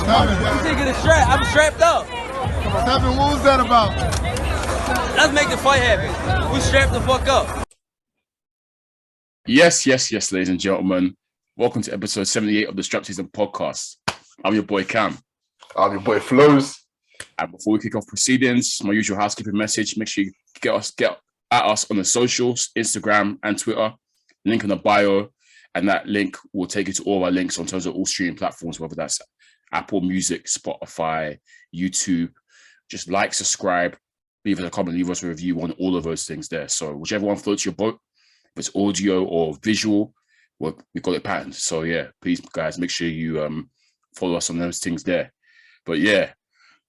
You think it's strapped? I'm strapped up. Tevin, what was that about? Let's make the fight happen. We strapped the fuck up. Yes, ladies and gentlemen. Welcome to episode 78 of the SZN Podcast. I'm your boy Kam. I'm your boy Flowz. And before we kick off proceedings, my usual housekeeping message, make sure you get at us on the socials, Instagram and Twitter. Link in the bio. And that link will take you to all our links on terms of all streaming platforms, whether that's Apple Music, Spotify, YouTube. Just like, subscribe, leave us a comment, leave us a review on all of those things there. So whichever one floats your boat, if it's audio or visual, we've got it patterned. So yeah, please guys, make sure you follow us on those things there. But yeah,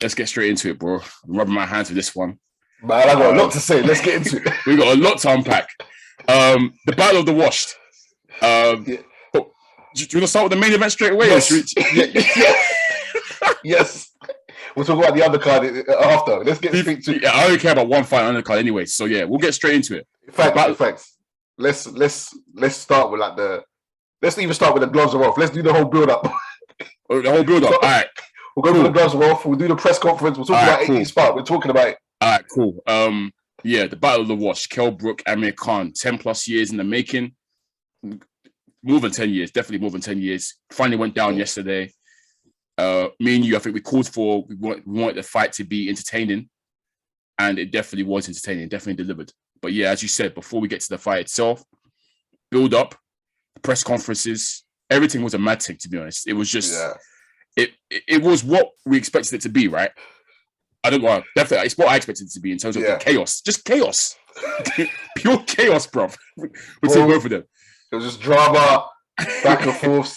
let's get straight into it, bro. I'm rubbing my hands with this one. Man, I got a lot to say. Let's get into it. We got a lot to unpack. The Battle of the Washed. Do you want to start with the main event straight away? Yes. We'll talk about the undercard after. Let's get straight to it. Yeah, I don't care about one fight undercard anyway. So yeah, we'll get straight into it. Facts. Let's start with let's even start with the gloves are off. Let's do the whole build up. The whole build up. All right. We'll go to the gloves are off. We'll do the press conference. We'll talk about 80 spot. We're talking about it. All right, cool. Yeah, the Battle of the Wash. Khan Brook, Amir Khan. 10 plus years in the making. More than 10 years. Definitely more than 10 years. Finally went down yesterday. Me and you, I think we called for, we wanted the fight to be entertaining, and it definitely was entertaining, definitely delivered. But yeah, as you said, before we get to the fight itself, build up, press conferences, everything was a mad thing, to be honest. It was just, it was what we expected it to be, right? I don't know, definitely, it's what I expected it to be in terms of the chaos. Just chaos. Pure chaos, bro. Between both of them. It was just drama, back and forth.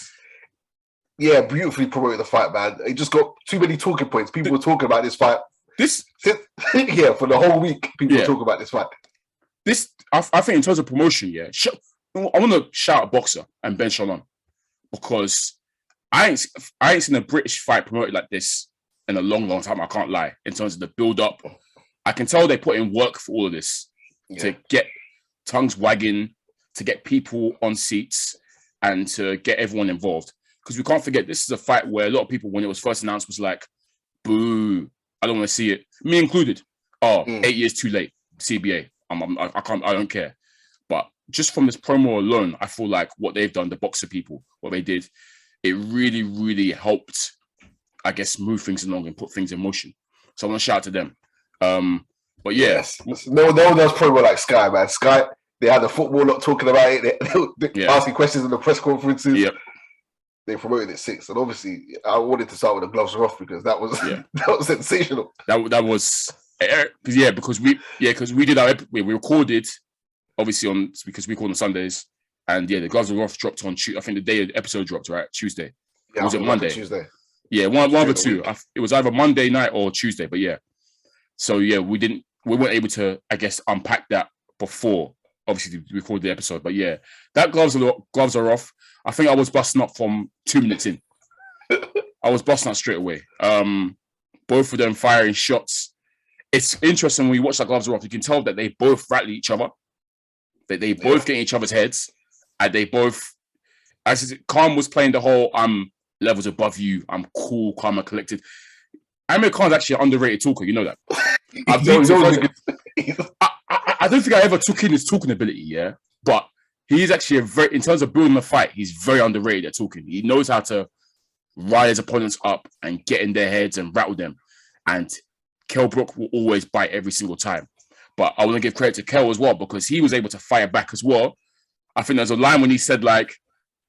Yeah, beautifully promoted the fight, man. It just got too many talking points. People were talking about this fight. For the whole week, people were talking about this fight. I think in terms of promotion, I want to shout out Boxer and Ben Shalom, because I ain't seen a British fight promoted like this in a long, long time. I can't lie. In terms of the build up, I can tell they put in work for all of this to get tongues wagging, to get people on seats, and to get everyone involved. Because we can't forget, this is a fight where a lot of people, when it was first announced, was like, boo, I don't want to see it. Me included. 8 years too late. CBA. I don't care. But just from this promo alone, I feel like what they've done, the Boxer people, what they did, it really, really helped, I guess, move things along and put things in motion. So I want to shout out to them. But yes. No one does promo like Sky, man. Sky, they had the football lot talking about it. They asking questions in the press conferences. Yep. They promoted it 6, and obviously I wanted to start with the gloves are off because that was that was sensational. That was because we did we recorded obviously because we record on Sundays, and the gloves are off dropped on Tuesday. I think the day the episode dropped, right? Tuesday. Yeah, was it Monday? Tuesday. Yeah, one of the two. It was either Monday night or Tuesday, but yeah. So yeah, we weren't able to, I guess, unpack that before obviously to record the episode. But yeah, that gloves are off. I think I was busting up from 2 minutes in. I was busting up straight away. Both of them firing shots. It's interesting when you watch that gloves are off, you can tell that they both rattle each other, that they both get in each other's heads, and they both, as Khan was playing the whole I'm levels above you, I'm cool, calm and collected. Amir Khan's actually an underrated talker, you know that. I don't think I ever took in his talking ability, but he's actually in terms of building a fight, he's very underrated at talking. He knows how to rile his opponents up and get in their heads and rattle them. And Khan Brook will always bite every single time. But I want to give credit to Kel as well, because he was able to fire back as well. I think there's a line when he said, like,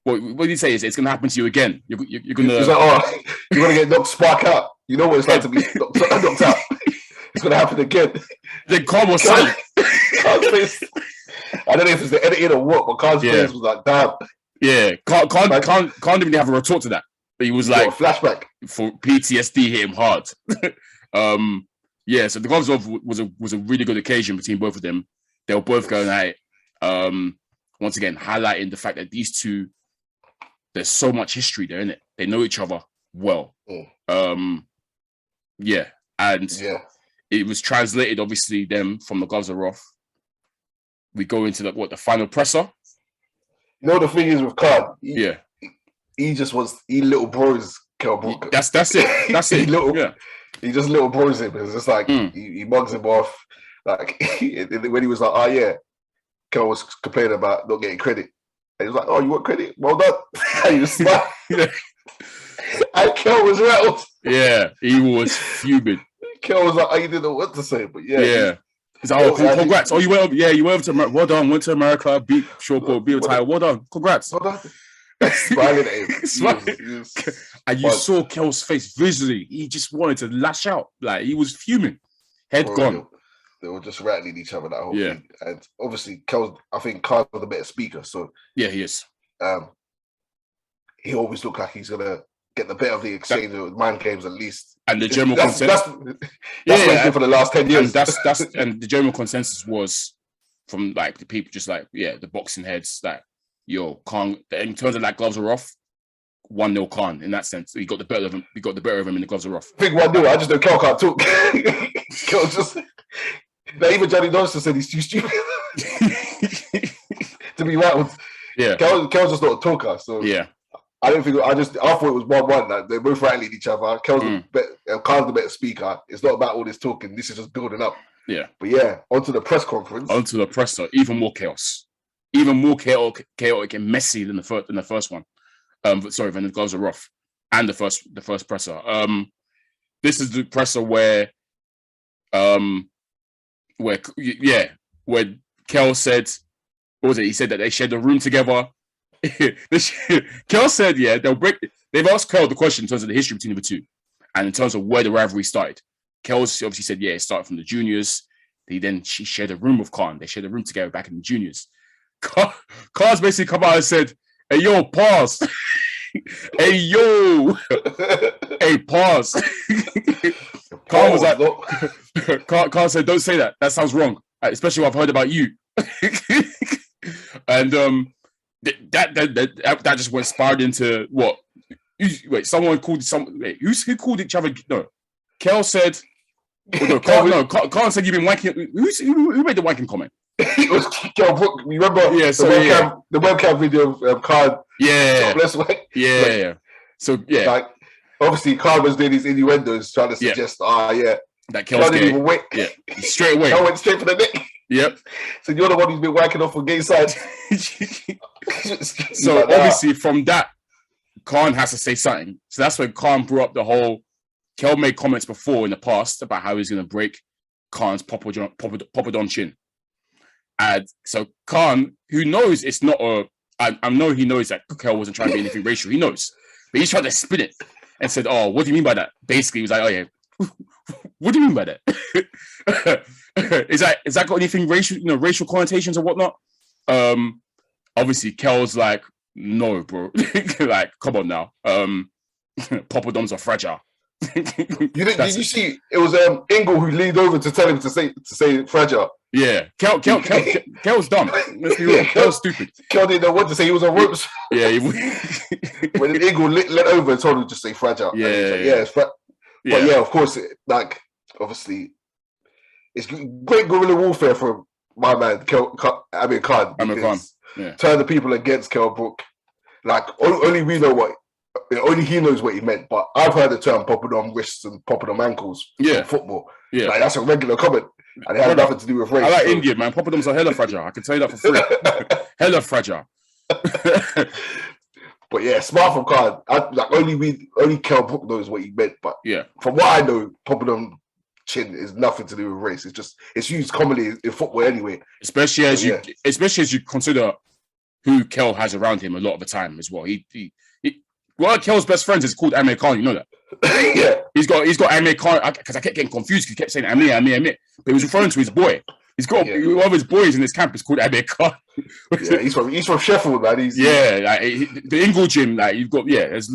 what did he say? It's going to happen to you again. You're going to... He's like, you're going to get knocked spark out. You know what it's like to be knocked out. It's going to happen again. Then Khan was silent. Khan's face... I don't know if it's the editing or what, but Khan's face was like, damn. Yeah, Khan didn't even have a retort to that. But he was like... flashback. For PTSD hit him hard. So the gloves off was a really good occasion between both of them. They were both going at it. Once again, highlighting the fact that these two, there's so much history there, innit? They know each other well. It was translated, obviously, them from the gloves are off. We go into the final presser. You know, the thing is with Khan, he little bros Kell Brook. That's it. That's it. He just little bros him. It's just like he mugs him off. Like when he was like, "Oh yeah," Kell was complaining about not getting credit. And he was like, "Oh, you want credit? Well done." And he was smart. And Kell was rattled. Yeah, he was fuming. Kell was like, "I didn't know what to say," but yeah. He's like, "Oh, congrats! Oh, you went over. Yeah, you went over to America. Well done. Went to America. Beat Shawport. Beat the title. Well done. Congrats." Well done. Smiling at him. And you saw Kell's face visually. He just wanted to lash out. Like he was fuming. Head gone. They were just rattling each other that whole thing. And obviously, I think Khan's the better speaker. So yeah, he is. He always looked like he's gonna get the better of the exchange of mind games at least. And the general consensus. That's what he's been for the last 10 years. And the general consensus was from like the people, just like the boxing heads, like Khan. In terms of like gloves are off. 1-0 Khan in that sense. He got the better of him. He got the better of him, and the gloves are off. I think 1-0. I just know Kell can't talk. Kell just. Even Johnny Johnson said he's too stupid to be rattled. Yeah, Kell's just not a talker. So yeah, I don't think. I thought it was 1-1. Like they're both rattling each other. Khan's the better speaker. It's not about all this talking. This is just building up. Yeah, but yeah, onto the press conference. Onto the presser. Even more chaos. Even more chaotic and messy than the first one. When the gloves are off, and the first presser. This is the presser where Kell said, what was it? He said that they shared a room together. Kell said, they'll break. They've asked Kell the question in terms of the history between the two, and in terms of where the rivalry started. Kell obviously said, it started from the juniors. She shared a room with Khan. They shared a room together back in the juniors. Khan's basically come out and said, "Hey yo, pause." Hey yo, hey pause. Khan was like, Khan said, "Don't say that. That sounds wrong, especially what I've heard about you." And that just went spiraled into what? Wait, someone called some. Wait, who called each other? No, Kell said. Khan said you've been wanking. Who made the wanking comment? It was Kell Brook. You remember? Yeah. The webcam video of Khan. Yeah. Yeah. So yeah. Like obviously Khan was doing these innuendos trying to suggest, that Kell's gay. Even wait. Yeah. Straight away. Kell went straight for the neck. Yep. So you're the one who's been whacking off on gay side. So obviously from that, Khan has to say something. So that's when Khan brought up the whole. Kell made comments before in the past about how he's going to break Khan's Poppadom chin. And so Khan, who knows it's not I know he knows that Kell wasn't trying to be anything racial. He knows. But he's trying to spin it and said, "Oh, what do you mean by that?" Basically, he was like, "Oh, yeah. What do you mean by that? Is that got anything racial, racial connotations or whatnot?" Obviously, Kell's like, "No, bro. Like, come on now. Poppadoms are fragile." Did you see? It was Ingle who leaned over to tell him to say fragile. Yeah, Kell's dumb. Let's be real. Kell's stupid. Kell didn't know what to say. He was on ropes. Yeah. When Ingle let over and told him to just say fragile. Yeah. But yeah, of course, obviously, it's great guerrilla warfare from my man Khan. Yeah. Turn the people against Kell Brook. Like only we know what. Only he knows what he meant, but I've heard the term poppadom wrists and poppadom ankles in football. Yeah, like, that's a regular comment, and it has nothing to do with race. I like India, man. Poppadoms are hella fragile. I can tell you that for free. Hella fragile. But yeah, smart from Khan. Only Kell Brook knows what he meant, but from what I know, poppadom chin is nothing to do with race. It's used commonly in football anyway. Especially as you consider who Kell has around him a lot of the time as well. One of Kell's best friends is called Amir Khan. You know that? Yeah. He's got Amir Khan, because I kept getting confused because he kept saying Amir. But he was referring to his boy. He's got one of his boys in his camp is called Amir Khan. Yeah, he's from Sheffield, man. The Ingle gym, like you've got, there's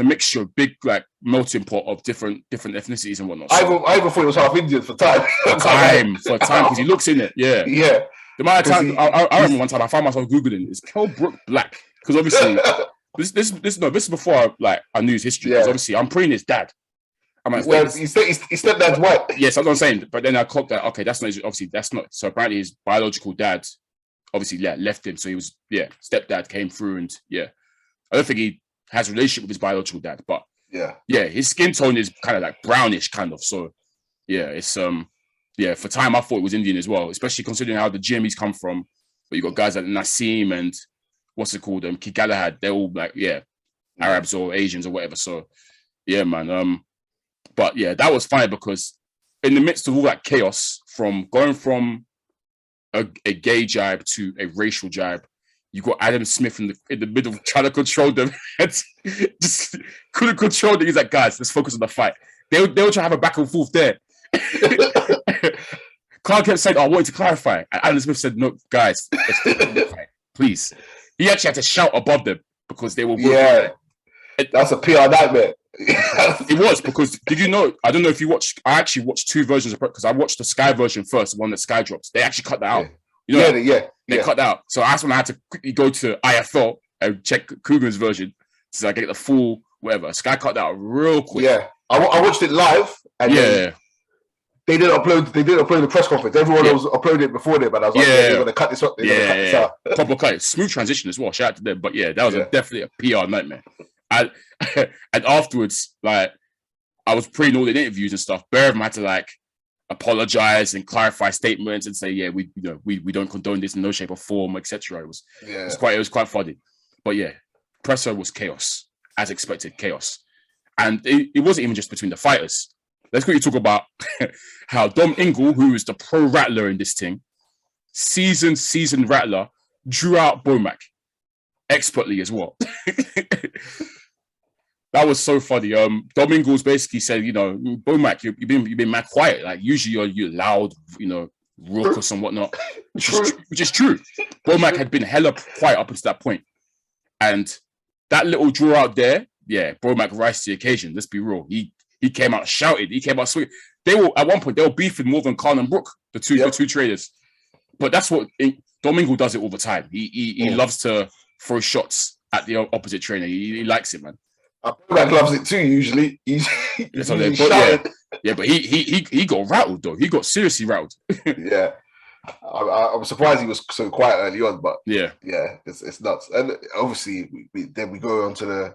a mixture of big, like, melting pot of different ethnicities and whatnot. So, I even thought he was half Indian for time. For time, because he looks in it. Yeah. Yeah. The amount of time, I remember one time I found myself Googling, is Kell Brook black? Because obviously... This is before I knew his history. Because obviously I'm preying his dad. I'm like, his stepdad's white. Yes, that's what I'm saying. But then I clocked that. Okay, that's not. So apparently his biological dad obviously left him. So he was stepdad came through and I don't think he has a relationship with his biological dad. But Yeah, his skin tone is kind of like brownish, kind of. So, yeah, it's for time I thought it was Indian as well, especially considering how the gym he's come from. But you got guys like Nassim and what's it called, Ki Galahad. They're all like Arabs or Asians or whatever. So, yeah, man. But yeah, that was fine because in the midst of all that chaos, going from a gay jibe to a racial jibe, you got Adam Smith in the middle trying to control them. Just couldn't control them. He's like, guys, let's focus on the fight. They were trying to have a back and forth there. Khan kept saying, I wanted to clarify. And Adam Smith said, no, guys, let's focus on the fight, please. He actually had to shout above them because they were working. Yeah, that's a PR nightmare. It was because, did you know, I don't know if you watched, I actually watched two versions of it because I watched the Sky version first, the one that Sky drops. They actually cut that out. You know, they cut that out. So that's when I had to quickly go to IFL and check Coogan's version so I get the full whatever. Sky cut that out real quick. Yeah, I watched it live and they didn't upload the press conference. Everyone else uploaded it before them, but I was like, they're going to cut this up. They're going to cut this out. Proper cut. Smooth transition as well. Shout out to them. But yeah, that was definitely a PR nightmare. And afterwards, like, I was pre all the interviews and stuff. Bare of them had to like apologize and clarify statements and say, we don't condone this in no shape or form, etc. It was quite funny. But yeah, presser was chaos, as expected, chaos. And it wasn't even just between the fighters. Let's quickly talk about how Dom Ingle, who is the pro rattler in this thing, seasoned rattler, drew out Bomac expertly as well. That was so funny. Dom Ingles basically said, Bomac, you've been mad quiet. Like usually you're loud, raucous and whatnot, which is true. Bomac had been hella quiet up until that point. And that little draw out there, Bomac rise to the occasion. Let's be real. He came out shouted. He came out sweet. At one point they were beefing more than Khan and Brook, the two traders. But that's what Dom Ingle does it all the time. He loves to throw shots at the opposite trainer. He likes it, man. Bomac loves it too. Usually, but he got rattled though. He got seriously rattled. Yeah, I'm surprised he was so quiet early on, but it's nuts. And obviously, we go on to the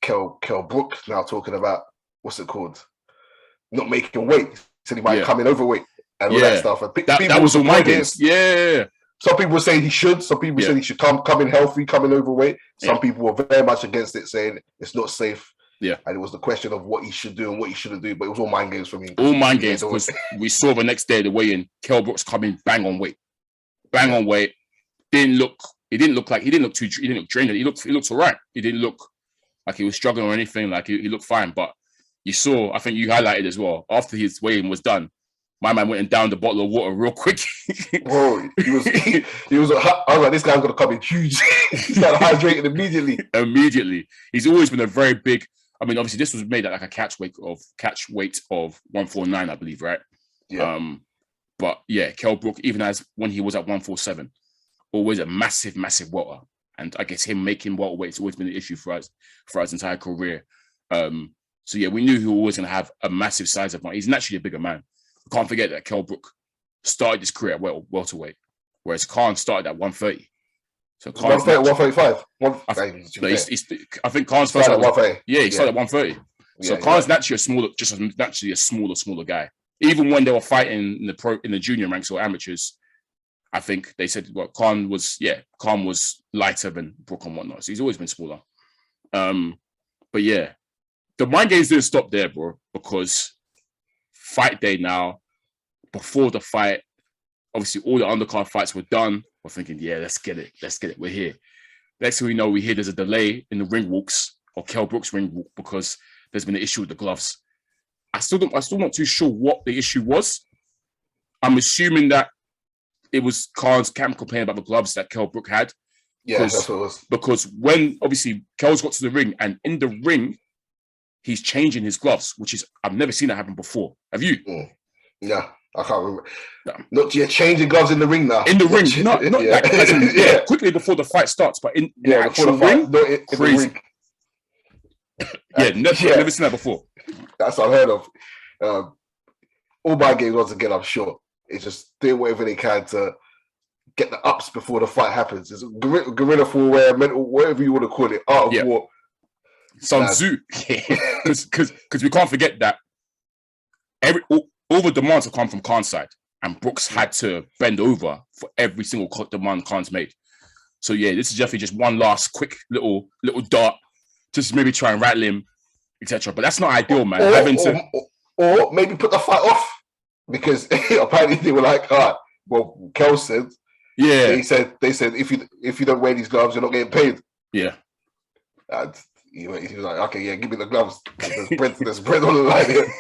Kell Brook now talking about what's it called, not making weight. Said he might come in overweight and all that stuff. And that was all my games. Yeah. Some people were saying he should. Some people said he should come in healthy, come in overweight. Some people were very much against it, saying it's not safe. Yeah. And it was the question of what he should do and what he shouldn't do. But it was all mind games for me. All mind games because we saw the next day the weigh-in, Kell Brook's coming bang on weight. Bang on weight. He didn't look drained. He looked all right. He didn't look like he was struggling or anything. Like he looked fine. But you saw, I think you highlighted as well, after his weigh-in was done, my man went and downed a bottle of water real quick. Bro, he was. I was like, this guy's gonna come in huge. He started hydrating immediately. He's always been a very big. I mean, obviously, this was made at like a catch weight of 149, I believe, right? Yeah. But yeah, Kell Brook, even as when he was at 147, always a massive welter. And I guess him making welterweight has always been an issue for us for his entire career. So yeah, we knew he was always gonna have a massive size of man. He's naturally a bigger man. Can't forget that Kell Brook started his career at welterweight, whereas Khan started at 130. So Khan's 135. I think Khan's first at 130. Yeah, he started at 130. So Khan's naturally a smaller guy. Even when they were fighting in the junior ranks or amateurs, I think they said Khan was lighter than Brook and whatnot. So he's always been smaller. But yeah, the mind games didn't stop there, bro, because fight day now, before the fight, obviously all the undercard fights were done. We're thinking, let's get it. We're here. Next thing we know, we hear there's a delay in the ring walks or Kell Brook's ring walk because there's been an issue with the gloves. I'm still not too sure what the issue was. I'm assuming that it was Khan's camp complaining about the gloves that Kell Brook had. Yeah, that's what it was. Because when obviously Kell's got to the ring and in the ring, he's changing his gloves, which is, I've never seen that happen before. Have you? Yeah, I can't remember. No. Not yet changing gloves in the ring now. In the ring, not quickly before the fight starts, but in the actual ring, crazy. Never seen that before. That's unheard of. All my games, once again, I'm sure, it's just doing whatever they can to get the ups before the fight happens. It's guerrilla warfare, mental, whatever you want to call it, art of war. Sun Tzu. Because we can't forget that all the demands have come from Khan's side, and Brooks had to bend over for every single demand Khan's made. So yeah, this is definitely just one last quick little dart, just maybe try and rattle him, etc. But that's not ideal, man. Or maybe put the fight off, because apparently they were like, well, Kel said, they said if you don't wear these gloves, you're not getting paid. Yeah. And he was like, okay, yeah, give me the gloves. There's bread on the line here.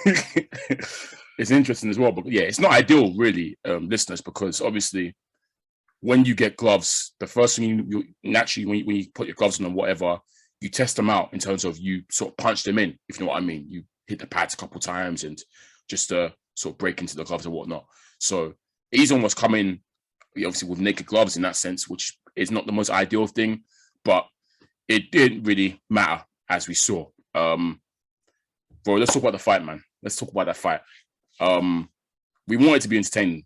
It's interesting as well, but yeah, it's not ideal, really, listeners, because obviously when you get gloves, the first thing you naturally, when you put your gloves on or whatever, you test them out in terms of you sort of punch them in, if you know what I mean. You hit the pads a couple of times and just sort of break into the gloves and whatnot. So he's almost coming, obviously, with naked gloves in that sense, which is not the most ideal thing, but it didn't really matter, as we saw. Bro, let's talk about the fight, man. Let's talk about that fight. We want it to be entertaining.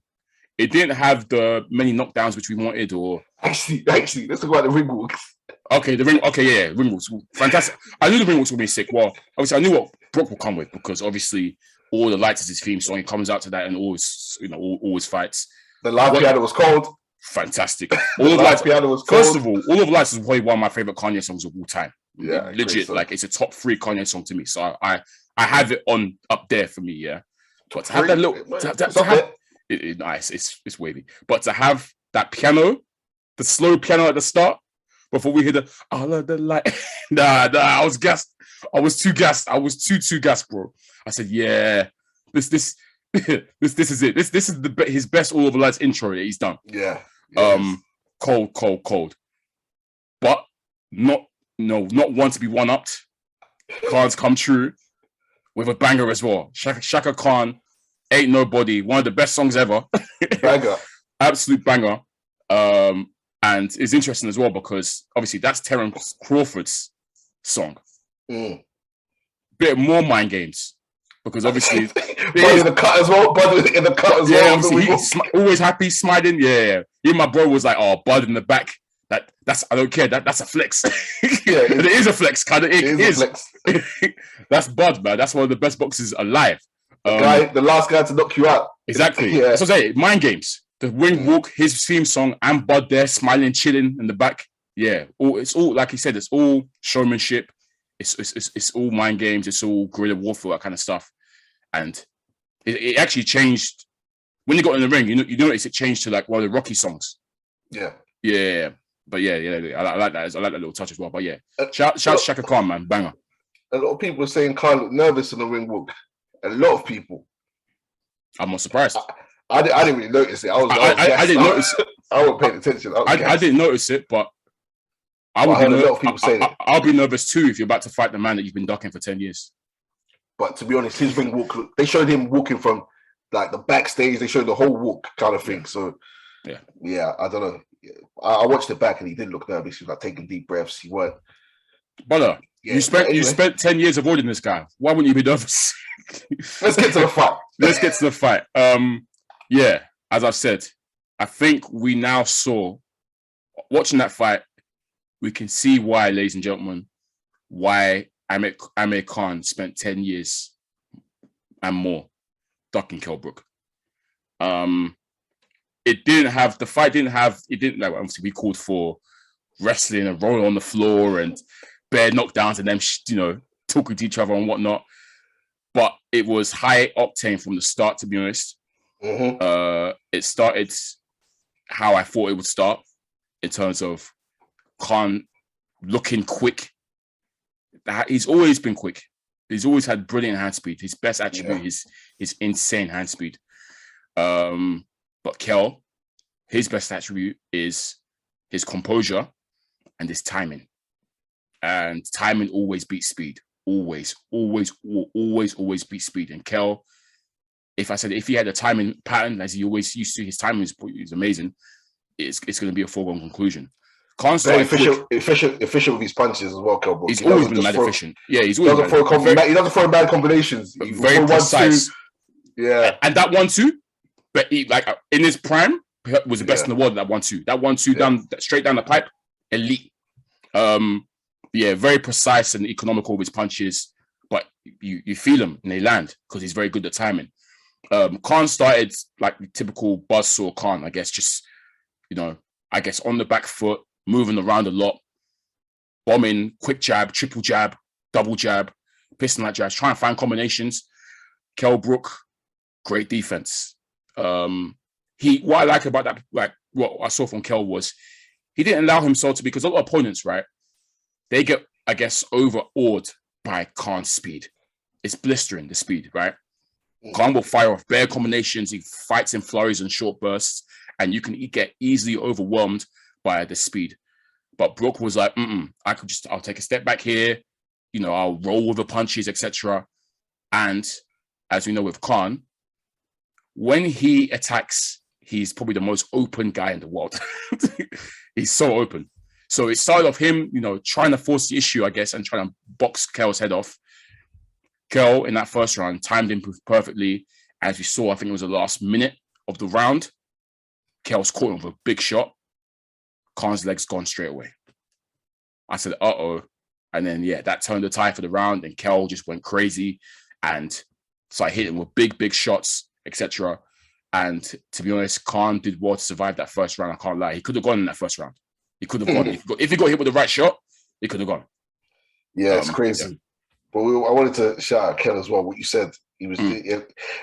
It didn't have the many knockdowns which we wanted, or actually, let's talk about the ring walks. Okay, ring walks, fantastic. I knew the ring walks would be sick. Well, obviously, I knew what Brook will come with, because obviously, All the Lights is his theme song. He comes out to that and always fights. The live piano was cold. Fantastic. All of Lights piano was cold. First of all, of Lights is probably one of my favorite Kanye songs of all time. Yeah, legit. Like, it's a top 3 Kanye song to me. So I have it on up there for me. Yeah. But to have that little, it's wavy. But to have that piano, the slow piano at the start, before we hear the all of the light, nah, I was gassed. I was too gassed. I was too gassed, bro. I said, yeah, this is it. This is his best All of the Lights intro that he's done. Yeah. Cold. But not one to be one-upped. Khan's come true with a banger as well. Shaka Khan, Ain't Nobody, one of the best songs ever. Banger. Absolute banger. And it's interesting as well, because obviously that's Terence Crawford's song. Bit more mind games, because obviously Bud in the cut as well. Obviously he's always happy, smiling. Yeah. Even my bro was like, "Oh, Bud in the back. That's I don't care. That's a flex." Yeah, it is a flex. Kind of it is. A flex. That's Bud, man. That's one of the best boxers alive. The last guy to knock you out. Exactly. Yeah. That's what I say. Mind games. The ring walk, his theme song, and Bud there smiling, chilling in the back. Yeah. It's all like he said. It's all showmanship. It's all mind games. It's all guerrilla warfare, that kind of stuff. And it actually changed when he got in the ring. You notice it changed to like one of the Rocky songs. Yeah. Yeah. But yeah. I like that. I like that little touch as well. But yeah, shout to Shaka Khan, man, banger. A lot of people were saying Khan looked nervous in the ring walk. A lot of people. I'm not surprised. I didn't really notice it. I didn't notice it. I wasn't paying attention. I didn't notice it, but I heard a lot of people saying it. I'll be nervous too if you're about to fight the man that you've been ducking for 10 years. But to be honest, his ring walk, they showed him walking from like the backstage. They showed the whole walk kind of thing. So yeah, I don't know. I watched it back and he did look nervous. He was like taking deep breaths. He weren't. Brother, you spent 10 years avoiding this guy. Why wouldn't you be nervous? Let's get to the fight. Yeah, as I've said, I think we now saw, watching that fight, we can see why, ladies and gentlemen, why Amir Khan spent 10 years and more ducking Kell Brook. The fight didn't like, obviously we called for wrestling and rolling on the floor and bare knockdowns and them, talking to each other and whatnot. But it was high octane from the start, to be honest. Mm-hmm. It started how I thought it would start, in terms of Khan looking quick. He's always been quick. He's always had brilliant hand speed. His best attribute is his insane hand speed. But Kell, his best attribute is his composure and his timing. And timing always beats speed. Always beats speed. And Kell, if he had a timing pattern as he always used to, his timing is amazing. It's going to be a foregone conclusion. Khan's very efficient with his punches as well, Kell Brook. He's always been mad efficient. Yeah, he's always he doesn't throw in bad combinations. He's very precise. 1-2. Yeah, and that 1-2, but he, like in his prime, was the best in the world. That 1-2, down straight down the pipe, elite. Yeah, very precise and economical with his punches, but you feel him and they land because he's very good at timing. Khan started like the typical buzzsaw Khan, I guess, just, on the back foot, moving around a lot, bombing, quick jab, triple jab, double jab, piston like jabs, trying to find combinations. Kell Brook, great defense. What I like about that, like what I saw from Kell was he didn't allow himself to, because a lot of opponents, right, they get, I guess, overawed by Khan's speed. It's blistering, the speed, right? Khan will fire off bare combinations. He fights in flurries and short bursts, and you can get easily overwhelmed by the speed. But Brook was like, I'll take a step back here. I'll roll with the punches, etc. And as we know with Khan, when he attacks, he's probably the most open guy in the world. He's so open. So it started off him, trying to force the issue, I guess, and trying to box Kell's head off. Kell, in that first round, timed him perfectly. As we saw, I think it was the last minute of the round. Kell's caught him with a big shot. Khan's legs gone straight away. I said, uh-oh. And then, that turned the tide for the round, and Kell just went crazy and started hitting with big shots, etc. And to be honest, Khan did well to survive that first round. I can't lie. He could have gone in that first round. He could have gone. If he got hit with the right shot, he could have gone. Yeah, it's crazy. Yeah. But I wanted to shout out Kell as well. What you said, he was.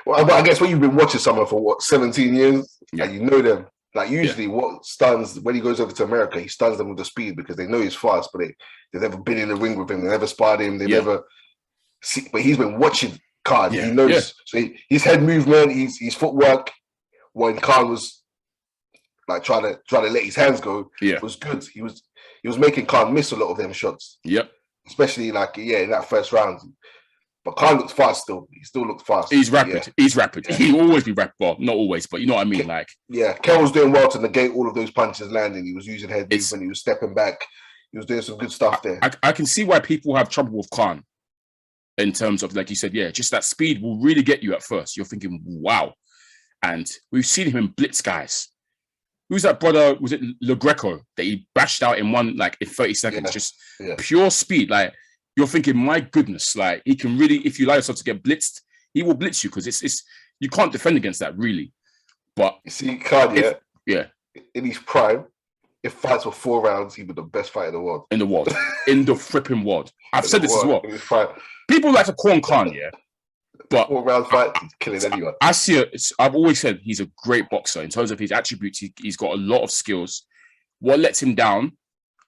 Well, I guess when you've been watching someone for 17 years, and you know them. Like usually, what stuns when he goes over to America, he stuns them with the speed because they know he's fast, but they've never been in the ring with him. They never sparred him. They never. But he's been watching Khan. He knows. Yeah. So his head movement, his footwork, when Khan was like trying to let his hands go, was good. He was making Khan miss a lot of them shots. Yep. Especially in that first round. But Khan looks fast still. He still looks fast. He's rapid. Yeah. He's rapid. He'll always be rapid. Well, not always, but you know what I mean? Like, Kell was doing well to negate all of those punches landing. He was using head movement. He was stepping back. He was doing some good stuff there. I can see why people have trouble with Khan in terms of, like you said, just that speed will really get you at first. You're thinking, wow. And we've seen him in blitz guys. Who's that brother? Was it Le Greco that he bashed out in 30 seconds? Just pure speed. Like, you're thinking, my goodness, like he can really, if you allow yourself to get blitzed, he will blitz you because it's you can't defend against that really. But you see, Khan, in his prime, if fights were 4 rounds, he'd be the best fighter in the world. In the world, in the flipping world. I've said this as well. People like to call him Khan, but 4 round fight, he's killing anyone. I see it. I've always said he's a great boxer in terms of his attributes. He's got a lot of skills. What lets him down,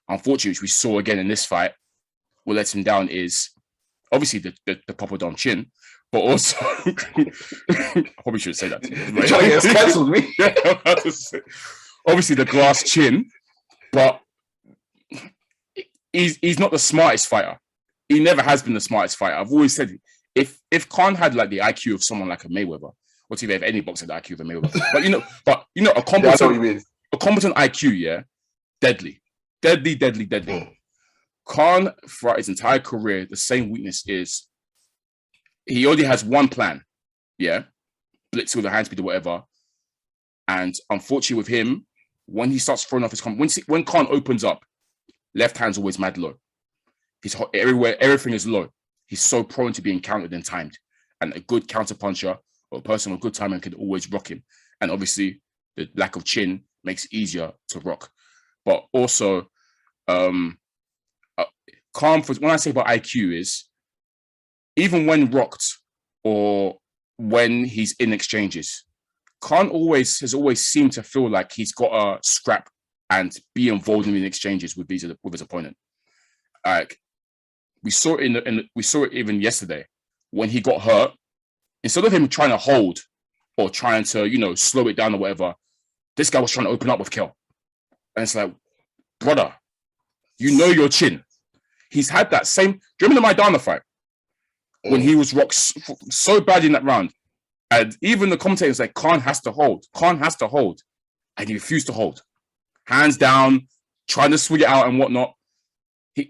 unfortunately, which we saw again in this fight, what lets him down is obviously the Papadon chin, but also I probably should say that. You're trying to get us cancelled, me. Obviously the glass chin, but he's not the smartest fighter. He never has been the smartest fighter. I've always said if Khan had like the IQ of someone like a Mayweather, or to if any boxer had the IQ of a Mayweather, but a competent IQ, deadly. Khan, throughout his entire career, the same weakness is he only has one plan. Blitz with a hand speed or whatever. And unfortunately with him, when he starts throwing off his when Khan opens up, left hand's always mad low. He's everywhere, everything is low. He's so prone to being countered and timed. And a good counter puncher or a person with good timing can always rock him. And obviously the lack of chin makes it easier to rock. But also, Khan, when I say about IQ, is even when rocked or when he's in exchanges, Khan has always seemed to feel like he's got a scrap and be involved in the exchanges with his opponent. Like we saw it even yesterday when he got hurt. Instead of him trying to hold or trying to slow it down or whatever, this guy was trying to open up with Kell, and it's like, brother, your chin. He's had that same. Do you remember the Maidana fight when he was rocked so bad in that round, and even the commentators like Khan has to hold, and he refused to hold, hands down, trying to swing it out and whatnot.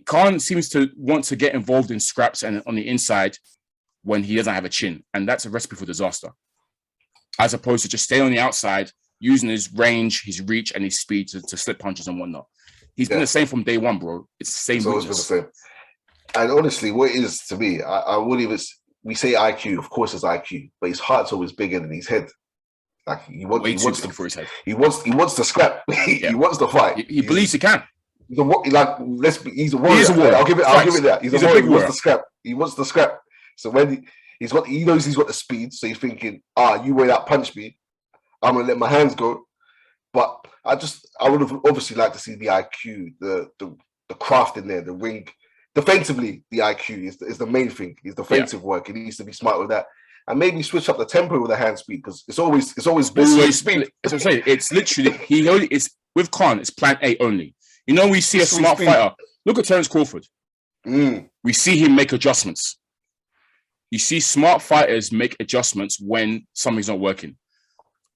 Khan seems to want to get involved in scraps and on the inside when he doesn't have a chin, and that's a recipe for disaster. As opposed to just staying on the outside, using his range, his reach, and his speed to slip punches and whatnot. He's been the same from day one, bro. It's the same. It's always been the same. And honestly, what it is to me, I wouldn't even. We say IQ, of course, it's IQ, but his heart's always bigger than his head. Like he wants to, for his head. He wants to scrap. He wants to fight. He believes he can. He's a warrior. He's a warrior. I'll give it that. He's a warrior. He wants to scrap. He wants to scrap. So when he knows he's got the speed, so he's thinking, you way that punch me, I'm gonna let my hands go. But I would have obviously liked to see the IQ, the craft in there, the ring. Defensively, the IQ is the main thing. His defensive work. He needs to be smart with that, and maybe switch up the tempo with the hand speed because it's always speed. As I'm saying, it's literally it's with Khan. It's plan A only. You know, we see a smart fighter. Look at Terence Crawford. We see him make adjustments. You see smart fighters make adjustments when something's not working.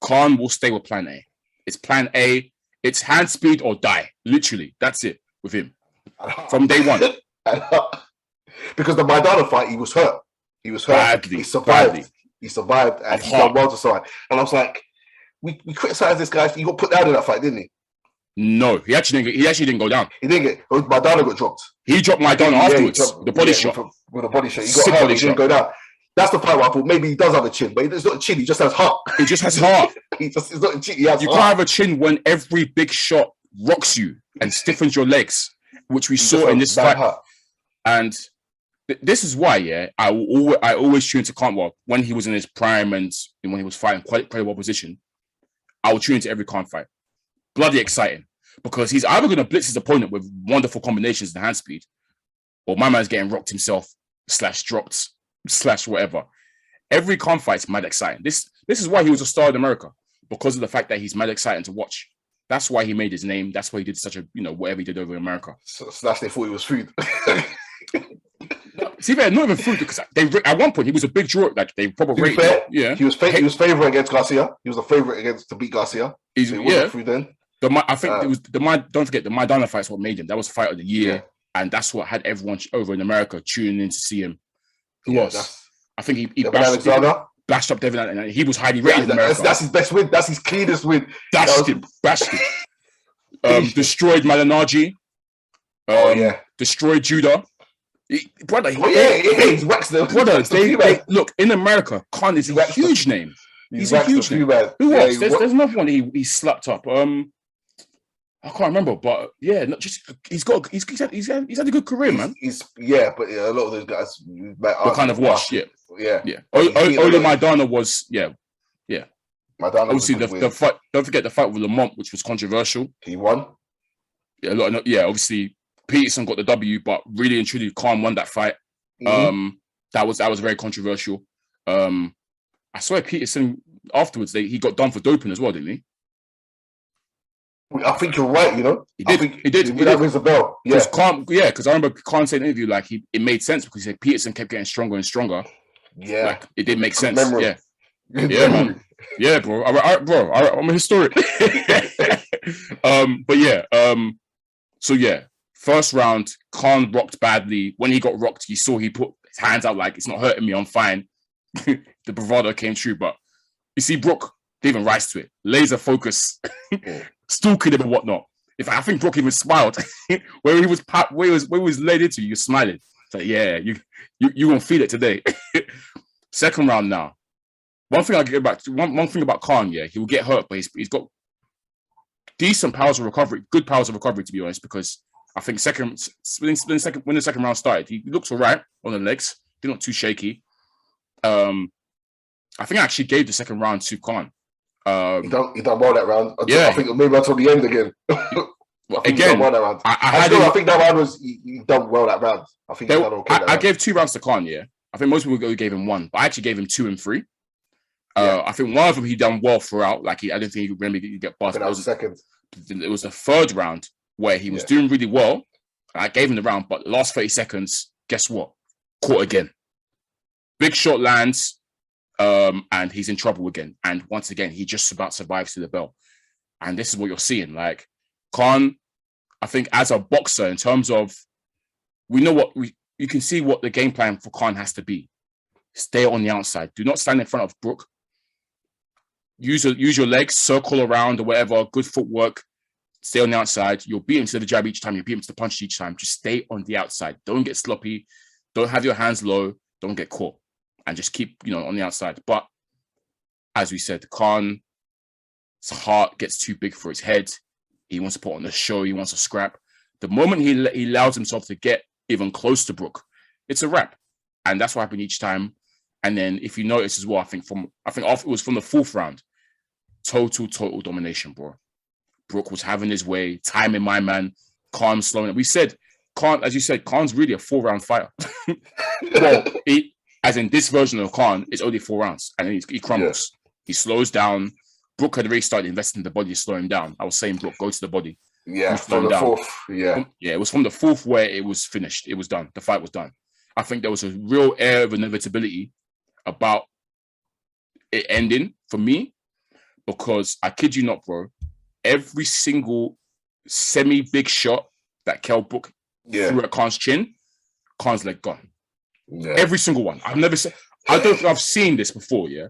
Khan will stay with plan A. It's plan A. It's hand speed or die. Literally, that's it with him from day one. Because the Maidana fight, he was hurt. Badly. He survived. He survived, and he done well to survive. And I was like, we criticized this guy. He got put down in that fight, didn't he? No, he actually didn't go down. He didn't get. Maidana got dropped. He dropped Maidana afterwards. The body shot. With a body shot, he got hurt. He didn't go down. That's the part where I thought maybe he does have a chin, but it's not a chin. He just has heart. He just has heart. It's not a chin. He has you heart. can't have a chin when every big shot rocks you and stiffens your legs, which we saw in this fight. Heart. And this is why, I always tune into Khan when he was in his prime and when he was fighting quite well position. I would tune into every Khan fight. Bloody exciting because he's either going to blitz his opponent with wonderful combinations in hand speed, or my man's getting rocked himself / dropped / whatever. Every Khan fight's mad exciting. This is why he was a star in America, because of the fact that he's mad exciting to watch. That's why he made his name. That's why he did such a whatever he did over in America. So they thought he was food. See, not even food because at one point he was a big draw. Like they probably he was favorite against Garcia. He was a favorite to beat Garcia. He's food then. I think it was don't forget the Maidana fight's what made him. That was fight of the year, and that's what had everyone over in America tuning in to see him. Who else? I think he bashed up Devin, and he was highly rated in America. That's his best win. That's his cleanest win. Bashed him. Destroyed Malinaji. Destroyed Judah. He's waxed them. Brother, they look in America. Khan is a huge name. He's a huge name. Who else? There's another one he slapped up. I can't remember, but not just he's had a good career, man. But a lot of those guys were kind of washed. Yeah. Ola Maidana was Maidana. Obviously, the fight. Don't forget the fight with Lamont, which was controversial. He won. Obviously Peterson got the W, but really and truly, Khan won that fight. That was very controversial. I swear Peterson afterwards he got done for doping as well, didn't he? I think you're right. He did. That rings a bell. Because I remember Khan said in an interview it made sense because he said Peterson kept getting stronger and stronger. Yeah, it did make sense. Memory. Yeah, man. Yeah, bro. I'm a historian. First round, Khan rocked badly. When he got rocked, you saw he put his hands out like it's not hurting me. I'm fine. The bravado came true, but you see, Brook didn't even rise to it. Laser focus, stalking him and whatnot. I think Brook even smiled where he was laid into. You're smiling. It's like, yeah, you gonna feel it today. Second round now. One thing I get back to one thing about Khan, he will get hurt, but he's got decent powers of recovery, good powers of recovery, to be honest. Because I think when the second round started, he looks all right on the legs. They're not too shaky. I think I actually gave the second round to Khan. He done well that round. I think maybe until the end again. Again, well that round. I think that round was he done well that round. I think he done okay. I gave 2 rounds to Khan. I think most people gave him 1, but I actually gave him 2 and 3. I think one of them he done well throughout. Like I didn't think he would really get past. That was second. It was the third round where he was doing really well. I gave him the round, but the last 30 seconds, guess what? Caught again. Big shot lands, and he's in trouble again. And once again, he just about survives to the bell. And this is what you're seeing. Like Khan, I think as a boxer, in terms of you can see what the game plan for Khan has to be. Stay on the outside. Do not stand in front of Brook. Use your legs, circle around or whatever. Good footwork. Stay on the outside. You'll beat him to the jab each time. You beat him to the punch each time. Just stay on the outside. Don't get sloppy. Don't have your hands low. Don't get caught. And just keep, on the outside. But as we said, Khan's heart gets too big for his head. He wants to put on a show. He wants to scrap. The moment he allows himself to get even close to Brook, it's a wrap. And that's what happened each time. And then if you notice as well, I think after it was from the fourth round, total domination, bro. Brook was having his way, timing my man, Khan slowing it. We said, Khan, as you said, Khan's really a 4-round fighter. Well, as in this version of Khan, it's only 4 rounds, and then he crumbles. Yeah. He slows down. Brook had already started investing in the body to slow him down. I was saying, Brook, go to the body. Yeah, from the fourth. Yeah. It was from the fourth where it was finished. It was done. The fight was done. I think there was a real air of inevitability about it ending for me, because I kid you not, bro, every single semi-big shot that Kell Brook threw at Khan's chin, Khan's leg gone. Yeah. Every single one. I don't think I've seen this before, yeah?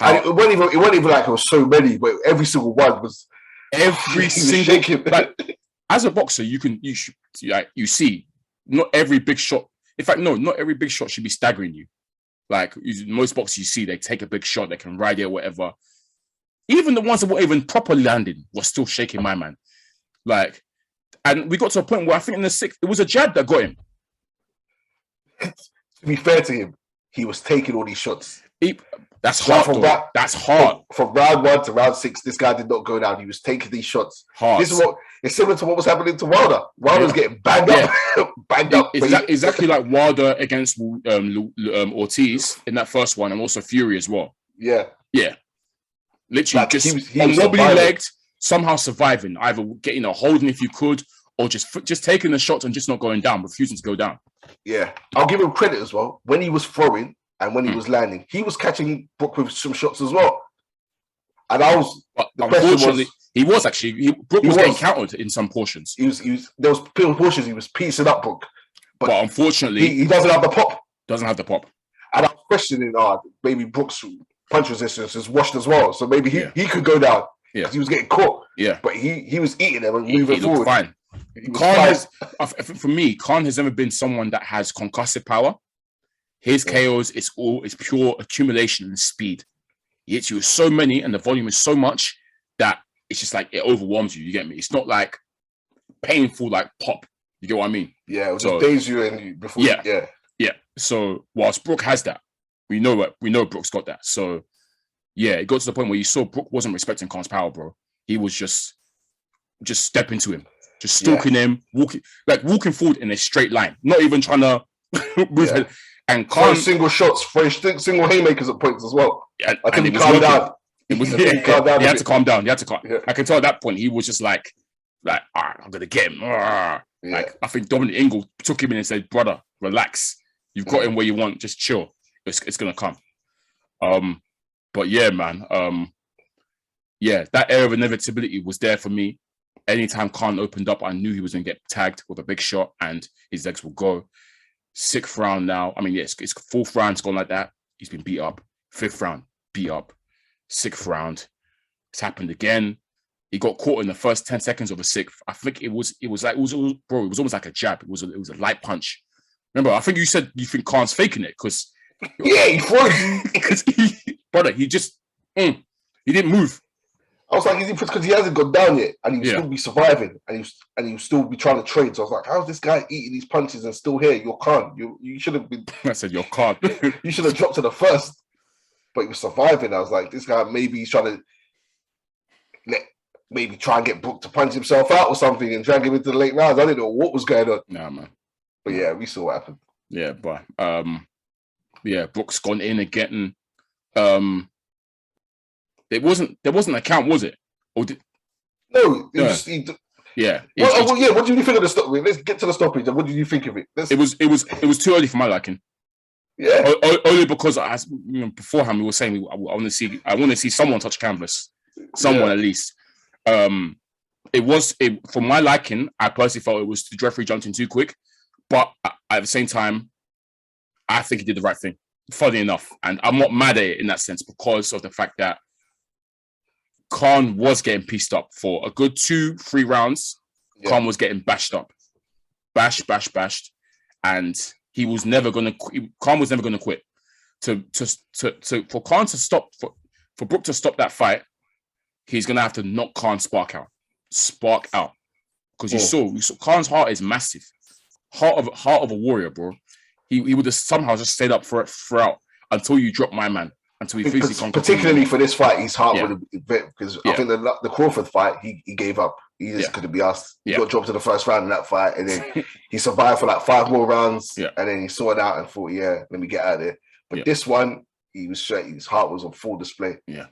It wasn't even like it was so many, but every single one was single. Like, as a boxer, you see, not every big shot. In fact, no, not every big shot should be staggering you. Like most boxers you see, they take a big shot, they can ride it, whatever. Even the ones that weren't even properly landing was still shaking my man. Like, and we got to a point where I think in the 6th, it was a jab that got him. To be fair to him, he was taking all these shots. That's hard. That's hard. From round 1 to round 6, this guy did not go down. He was taking these shots. Hard. It's similar to what was happening to Wilder. Wilder's getting banged up. Banged up. Exactly like Wilder against Ortiz in that first one, and also Fury as well. Yeah. Yeah. Literally, like, just wobbly legged, somehow surviving, either getting a holding if you could, or just taking the shots and just not going down, refusing to go down. Yeah. I'll give him credit as well. When he was throwing and when he was landing, he was catching Brook with some shots as well. And unfortunately, Brook was getting countered in some portions. There was portions he was piecing up Brook. But unfortunately, he doesn't have the pop. And I'm questioning, maybe Brook's punch resistance is washed as well. So maybe he could go down because he was getting caught. Yeah. But he was eating them and moving forward. Fine. For me, Khan has never been someone that has concussive power. His KOs is pure accumulation and speed. He hits you with so many and the volume is so much that it's just like it overwhelms you. You get me? It's not like painful like pop. You get what I mean? Yeah, it was just daze you and before. Yeah. So whilst Brook has that, we know Brook's got that. So yeah, it got to the point where you saw Brook wasn't respecting Khan's power, bro. He was just stepping to him, just stalking him, walking forward in a straight line, not even trying to move. Yeah. And Khan single shots, single haymakers at points as well. Yeah, I think he calmed down. He had to calm down. Yeah. I can tell at that point he was just like, I'm gonna get him. Yeah. Like I think Dominic Ingle took him in and said, "Brother, relax. You've got him where you want. Just chill. It's gonna come." But yeah, man. That air of inevitability was there for me. Anytime Khan opened up, I knew he was gonna get tagged with a big shot and his legs will go. 6th round now. I mean, it's 4th round, it's gone like that. He's been beat up. 5th round, beat up. 6th round, it's happened again. He got caught in the first 10 seconds of the 6th. I think it was almost like a jab. It was a light punch. Remember, I think you said you think Khan's faking it because he froze. Because he just he didn't move. I was like, is he because he hasn't gone down yet, and he will still be surviving, and he will still be trying to trade. So I was like, how's this guy eating these punches and still here? You're Khan. You should have been. I said you're Khan. You should have dropped to the first, but he was surviving. I was like, this guy maybe he's trying to try and get Brook to punch himself out or something and drag him into the late rounds. I didn't know what was going on. Nah, man. But yeah, we saw what happened. Yeah, but Brook's gone in and getting there wasn't a count, was it? Or no, yeah. What did you think of the stop? Let's get to the stoppage. What did you think of it? It was too early for my liking. Yeah, only because beforehand we were saying I want to see someone touch canvas, someone at least. For my liking, I personally felt it was the referee jumped in too quick, but at the same time, I think he did the right thing. Funny enough, and I'm not mad at it in that sense because of the fact that Khan was getting pieced up for a good 2-3 rounds. Yeah. Khan was getting bashed up. Bashed. And he was never going to... Khan was never going to quit. For Khan to stop... For Brook to stop that fight, he's going to have to knock Khan's spark out. Because you saw Khan's heart is massive. Heart of a warrior, bro. He would have somehow just stayed up for it throughout until you drop my man. Until he physically particularly for this fight, his heart would have been, because I think the Crawford fight, he gave up. He just couldn't be asked. He got dropped in the first round in that fight, and then he survived for like 5 more rounds, and then he saw it out and thought, let me get out of there. But this one, he was straight. His heart was on full display. Yeah,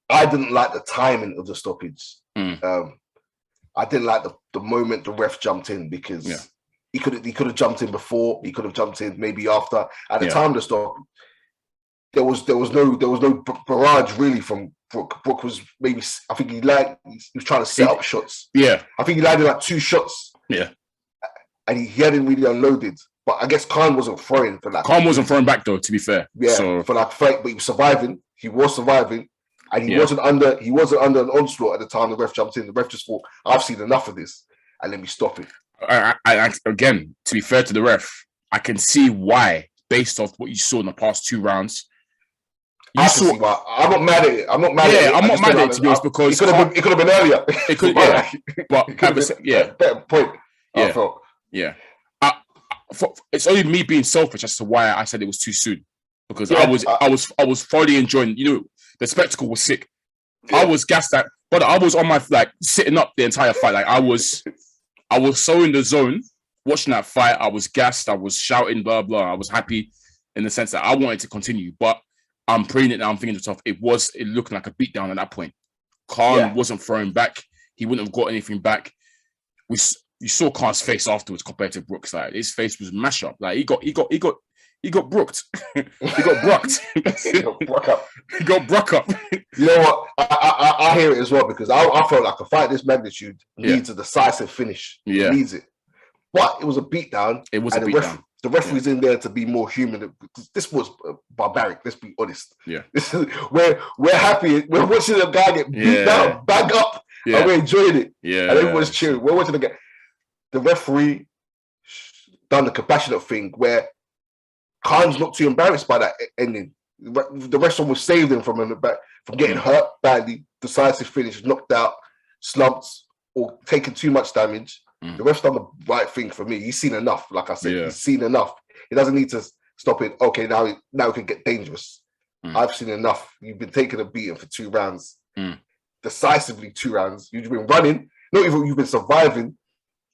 I didn't like the timing of the stoppage. I didn't like the moment the ref jumped in, because he could have jumped in before. He could have jumped in maybe after. At the time of the stop, there was no barrage really from Brook. Brook was maybe, I think he was trying to set up shots. Yeah, I think he landed like 2 shots. Yeah, and he hadn't really unloaded. But I guess Khan wasn't throwing for that. Khan wasn't throwing back though, to be fair. Yeah, so, for that fight, but he was surviving. He was surviving. And he wasn't under an onslaught at the time the ref jumped in. The ref just thought, I've seen enough of this, and let me stop it. Again, to be fair to the ref, I can see why, based off what you saw in the past 2 rounds. I'm not mad at it. I'm not mad at it. I'm not mad at it, to be honest, because it could have been earlier. It could, but better point. I felt. Yeah. It's only me being selfish as to why I said it was too soon, because I was thoroughly enjoying. The spectacle was sick. I was gassed at, but I was on my sitting up the entire fight. Like I was so in the zone watching that fight. I was gassed. I was shouting, blah blah. I was happy in the sense that I wanted to continue. But I'm praying it now. I'm thinking to myself, it looked like a beatdown at that point. Khan wasn't throwing back. He wouldn't have got anything back. You saw Khan's face afterwards compared to Brook's. Like his face was mash up. Like he got brooked. He got brooked. He got brook up. You know what? I hear it as well, because I felt like a fight this magnitude needs a decisive finish. Yeah. It needs it. But it was a beatdown. It was a beatdown. The referee's in there to be more human. This was barbaric. Let's be honest. Yeah. We're happy. We're watching a guy get beat down, back up, and we're enjoying it. Yeah. And everyone's cheering. We're watching the referee done the compassionate thing where Khan's not too embarrassed by that ending. The rest of them was saved him from getting hurt badly, decisive finish, knocked out, slumped, or taking too much damage. The ref's done the right thing for me. He's seen enough, like I said. He's seen enough. He doesn't need to stop it. Okay, now it can get dangerous. I've seen enough. You've been taking a beating for 2 rounds. Decisively 2 rounds. You've been running. Not even you've been surviving.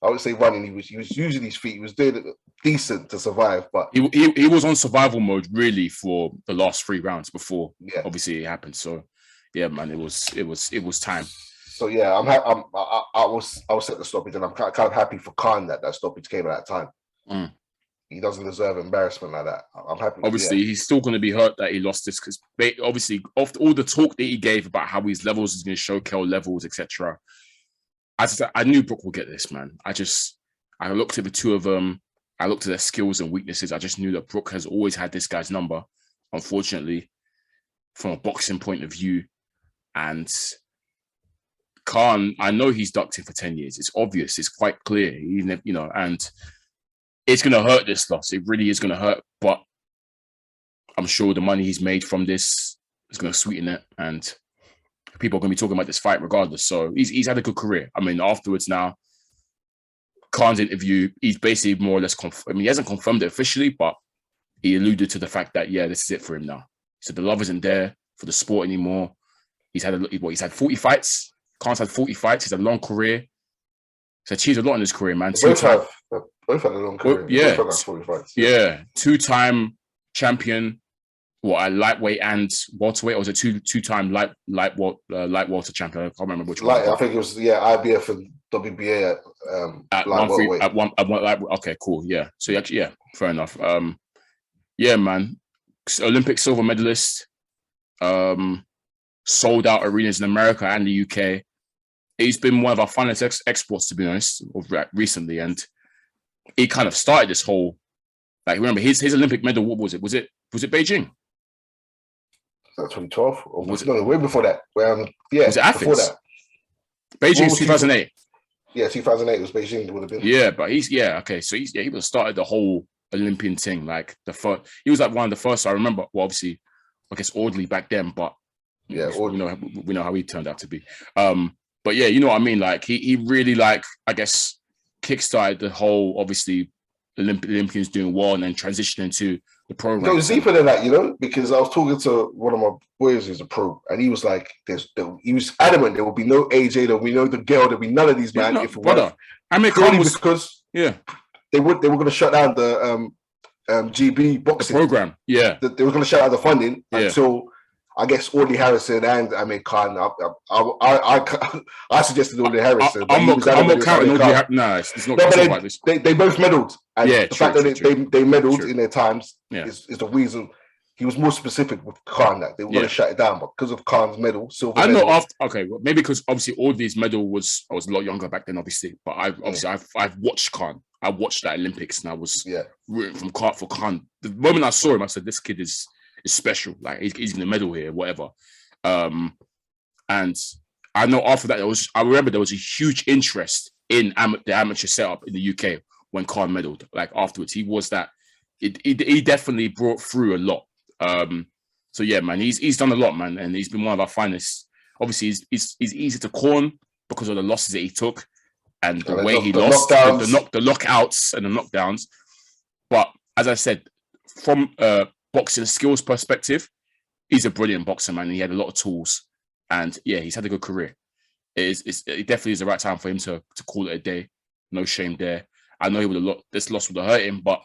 I would say running. He was using his feet. He was doing it decent to survive, but he was on survival mode really for the last 3 rounds before obviously it happened. So yeah, man, it was time. So yeah, I was at the stoppage, and I'm kind of happy for Khan that stoppage came at that time. He doesn't deserve embarrassment like that. I'm happy. Obviously, he's still going to be hurt that he lost this, because obviously after all the talk that he gave about how his levels is going to show Kel levels, etc. I knew Brook will get this, man. I looked at the 2 of them. I looked at their skills and weaknesses. I just knew that Brook has always had this guy's number, unfortunately, from a boxing point of view. And Khan, I know he's ducked in for 10 years. It's obvious. It's quite clear. And it's going to hurt, this loss. It really is going to hurt. But I'm sure the money he's made from this is going to sweeten it. And people are going to be talking about this fight regardless. So he's had a good career. I mean, afterwards now, Khan's interview, he's basically more or less he hasn't confirmed it officially, but he alluded to the fact that, this is it for him now. He said the love isn't there for the sport anymore. He's had 40 fights. Khan's had 40 fights. He's had a long career. He's achieved a lot in his career, man. Both had a long career. Yeah. Both had 40 fights. Yeah. 2-time champion. At lightweight and welterweight, or was it two-time light welter champion? I can't remember which one. I think it was IBF and WBA at one. Okay, cool. Yeah. So actually, fair enough. Yeah, man. Olympic silver medalist. Sold out arenas in America and the UK. He's been one of our finest exports, to be honest, recently, and he kind of started this whole. Remember his Olympic medal. What was it? Was it Beijing? 2012? Or Was it? No, way before that. Yeah, Was it Athens? Before that. Beijing was 2008. Yeah, 2008 was Beijing. It would have been. Yeah, but okay. So he would have started the whole Olympian thing. Like he was like one of the first. I remember. Well, obviously, I guess Audley back then, but yeah, we know how he turned out to be. But yeah, you know what I mean. Like he really like, I guess, kickstarted the whole obviously Olympians doing well and then transitioning to the program. It was deeper than that, because I was talking to one of my boys who's a pro, and he was like, he was adamant there will be no AJ, there will be no the girl, there will be none of these man. Brother, because they were going to shut down the GB boxing program. Yeah, they were going to shut down the funding until I guess Audley Harrison and Amir Khan. I suggested Audley Harrison. I'm not counting Audley Harrison. No, it's not like this. They both medalled. And the fact that they medalled in their times is the reason. He was more specific with Khan that they were going to shut it down, but because of Khan's medal, silver medal. I know maybe because obviously Audley's medal I was a lot younger back then, obviously. But I've watched Khan. I watched that Olympics, and I was rooting for Khan. The moment I saw him, I said, "This kid is special. Like he's going to medal here, whatever." And I know after that I remember there was a huge interest in the amateur setup in the UK when Khan medaled. Like afterwards, he was that. He definitely brought through a lot. So yeah, man, he's done a lot, man, and he's been one of our finest. Obviously, he's easy to corn because of the losses that he took and the way he lost, the lockouts and the knockdowns. But as I said, from boxing skills perspective, he's a brilliant boxer, man. He had a lot of tools, and yeah, he's had a good career. It definitely is the right time for him to call it a day. No shame there. I know this loss would have hurt him, but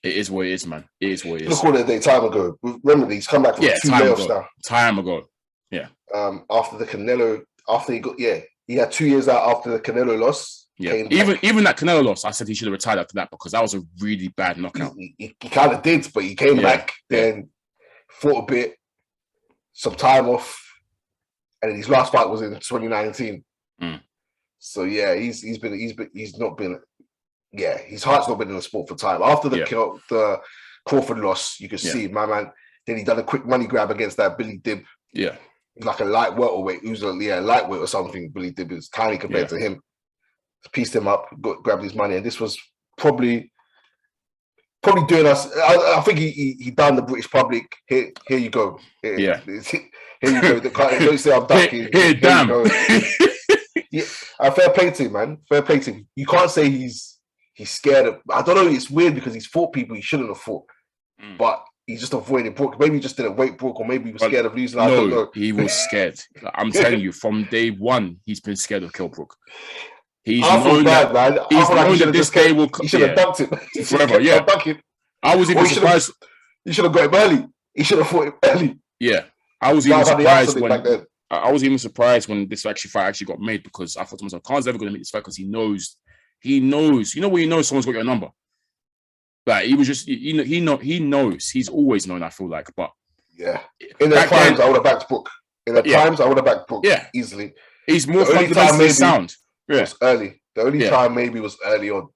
it is what it is, man. It is what it is. Look, called it a day time ago. Remember, he's come back from 2 layoffs now. Time ago. Yeah. After the Canelo, he had 2 years out after the Canelo loss. Yeah. Even that Canelo loss, I said he should have retired after that because that was a really bad knockout. He kind of did, but he came back, then fought a bit, some time off, and his last fight was in 2019. So yeah, his heart's not been in the sport for time. After the Crawford loss, you could see my man. Then he done a quick money grab against that Billy Dib. Yeah, like a light welterweight. He was lightweight or something. Billy Dib is tiny compared to him. Pieced him up, grabbed his money, and this was probably doing us. I think he done the British public. Here you go. Here you go. Don't say I'm ducking. Here damn. Yeah, fair play to him, man. Fair play to him. You can't say he's scared of. I don't know. It's weird because he's fought people he shouldn't have fought, but he just avoided Brook. Maybe he just didn't wait Brook, or maybe he was scared of losing. I don't know. He was scared. I'm telling you, from day one, he's been scared of Kell Brook. He's known that this day will come. He should have dunked it forever. Yeah, I was even surprised. He should have got him early. He should have fought him early. Yeah, I was even surprised when. I was even surprised when this fight actually got made because I thought to myself, Khan's never going to make this fight because he knows. You know when you know someone's got your number. Like he was just, he knows. He's always known. I feel like, but yeah, in the times I would have backed Brook. I would have backed Brook. Yeah, easily. He's more fundamentally sound. Yeah, was early. The only time maybe was early on.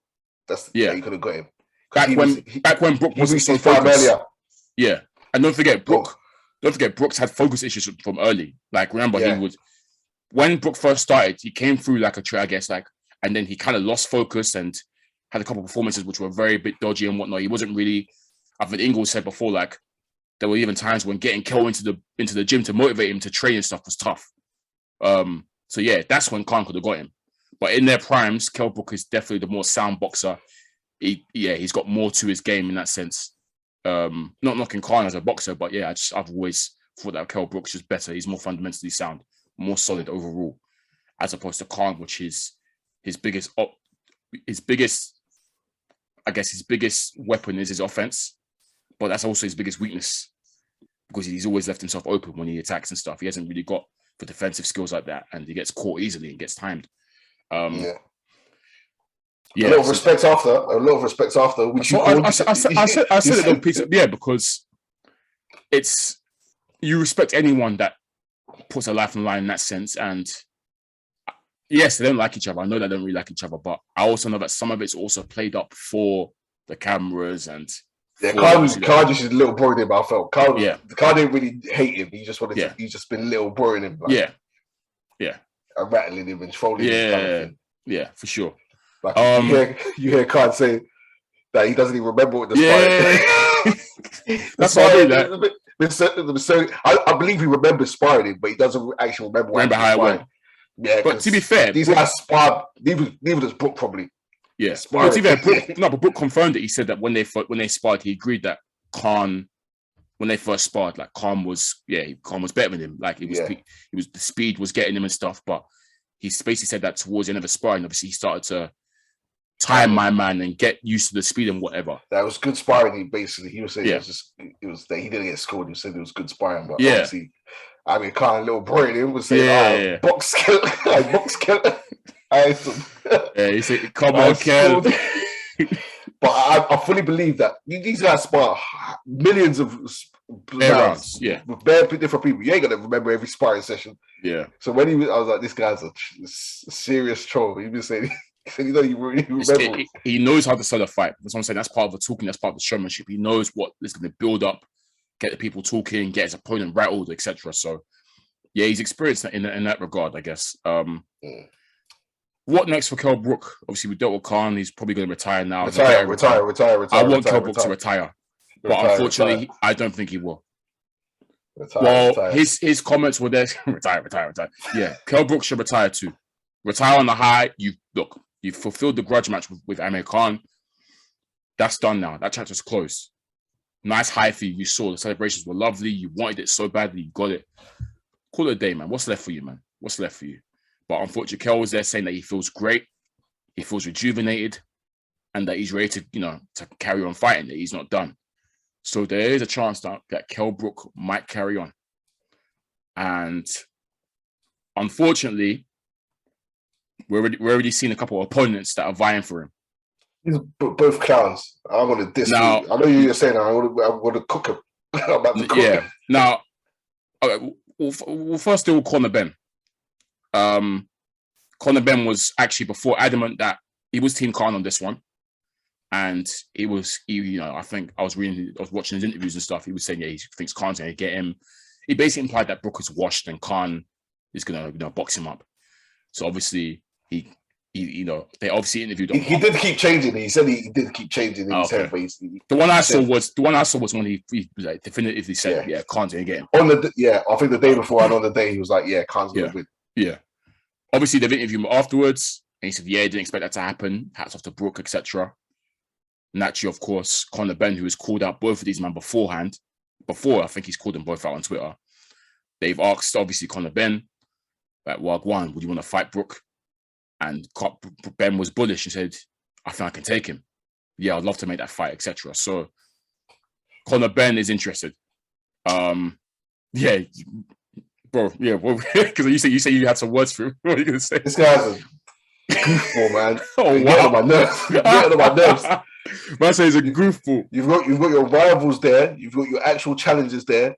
That's you could have got him. Back when Brook wasn't so focused. Earlier. Yeah, and don't forget Brooks had focus issues from early. Like remember he was when Brook first started, he came through like a tray, I guess, and then he kind of lost focus and had a couple of performances which were very bit dodgy and whatnot. He wasn't really. I think Ingle said before, like there were even times when getting Kel into the gym to motivate him to train and stuff was tough. So yeah, that's when Khan could have got him. But in their primes, Kell Brook is definitely the more sound boxer. He's got more to his game in that sense. Not knocking Khan as a boxer, but yeah, I've always thought that Kell Brook's just better. He's more fundamentally sound, more solid overall, as opposed to Khan, which is his biggest weapon is his offense, but that's also his biggest weakness because he's always left himself open when he attacks and stuff. He hasn't really got the defensive skills like that, and he gets caught easily and gets timed. A lot of respect after. Which I said it though, Peter. Yeah, because it's you respect anyone that puts their life on the line in that sense. And yes, they don't like each other. I know they don't really like each other, but I also know that some of it's also played up for the cameras and Yeah, Khan just is a little boring him. I felt Khan didn't really hate him. He just wanted to. He just been a little boring him. Like, yeah, and rattling him and trolling him. Kind of thing. Yeah, for sure. Like you hear Khan say that he doesn't even remember what the sparring. That's why I do that. I believe he remembers sparring him, but he doesn't actually remember how it went. Yeah, but to be fair, these guys sparred. Neither does Brook probably. Yeah, but to be fair, Brook confirmed it. He said that when they sparred, he agreed that Khan, when they first sparred, like Khan was better than him. Like the speed was getting him and stuff. But he basically said that towards the end of the sparring, obviously he started to time my man and get used to the speed and whatever. That was good sparring. He was saying it was that he didn't get scored. He said it was good sparring, but obviously, I mean, Khan, a little boring him was saying, box kill, box kill. He said, "Come on, Kel." But I fully believe that these guys spar millions of rounds, with bare different people. You ain't gonna remember every sparring session. Yeah. So when I was like, this guy's a serious troll. He was saying. He knows how to sell a fight. That's what I'm saying. That's part of the talking. That's part of the showmanship. He knows what is going to build up, get the people talking, get his opponent rattled, etc. So, yeah, he's experienced in that regard, I guess. What next for Kell Brook? Obviously, we dealt with Khan. He's probably going to retire now. Retire. I want Kell Brook to retire, but unfortunately, I don't think he will. His comments were there. retire. Yeah, Kell Brook should retire too. Retire on the high. You fulfilled the grudge match with Amir Khan. That's done now. That chapter's closed. Nice high for you. You saw the celebrations were lovely. You wanted it so badly. You got it. Call it a day, man. What's left for you, man? What's left for you? But unfortunately, Kell was there saying that he feels great. He feels rejuvenated and that he's ready to, to carry on fighting, that he's not done. So there is a chance that Kell Brook might carry on. And unfortunately, we're already seeing a couple of opponents that are vying for him. These are both clowns. I'm going to diss now. I know you're saying that. I'm going to cook him. I'm about to cook him. Now, we'll first do Conor Ben. Conor Ben was actually before adamant that he was Team Khan on this one. And he I think I was watching his interviews and stuff. He was saying, he thinks Khan's going to get him. He basically implied that Brook is washed and Khan is going to box him up. So obviously, they obviously interviewed him. He did keep changing. He said he did keep changing in his head. But the one I saw was when he like, definitively said, Khan's going to get him. I think the day before and on the day, he was like, Khan's going to win. Yeah. Obviously, they've interviewed him afterwards. And he said, he didn't expect that to happen. Hats off to Brook, etc. Naturally, of course, Conor Ben, who has called out both of these men beforehand. I think he's called them both out on Twitter. They've asked, obviously, Conor Ben, like, Wagwan, would you want to fight Brook? And Ben was bullish and said, I think I can take him. Yeah, I'd love to make that fight, etc. So Conor Ben is interested. Bro, because you say you had some words for him. What are you going to say? This guy's a goofball, man. Get on my nerves. Get on my nerves. Man says he's a goofball. You've got your rivals there. You've got your actual challengers there.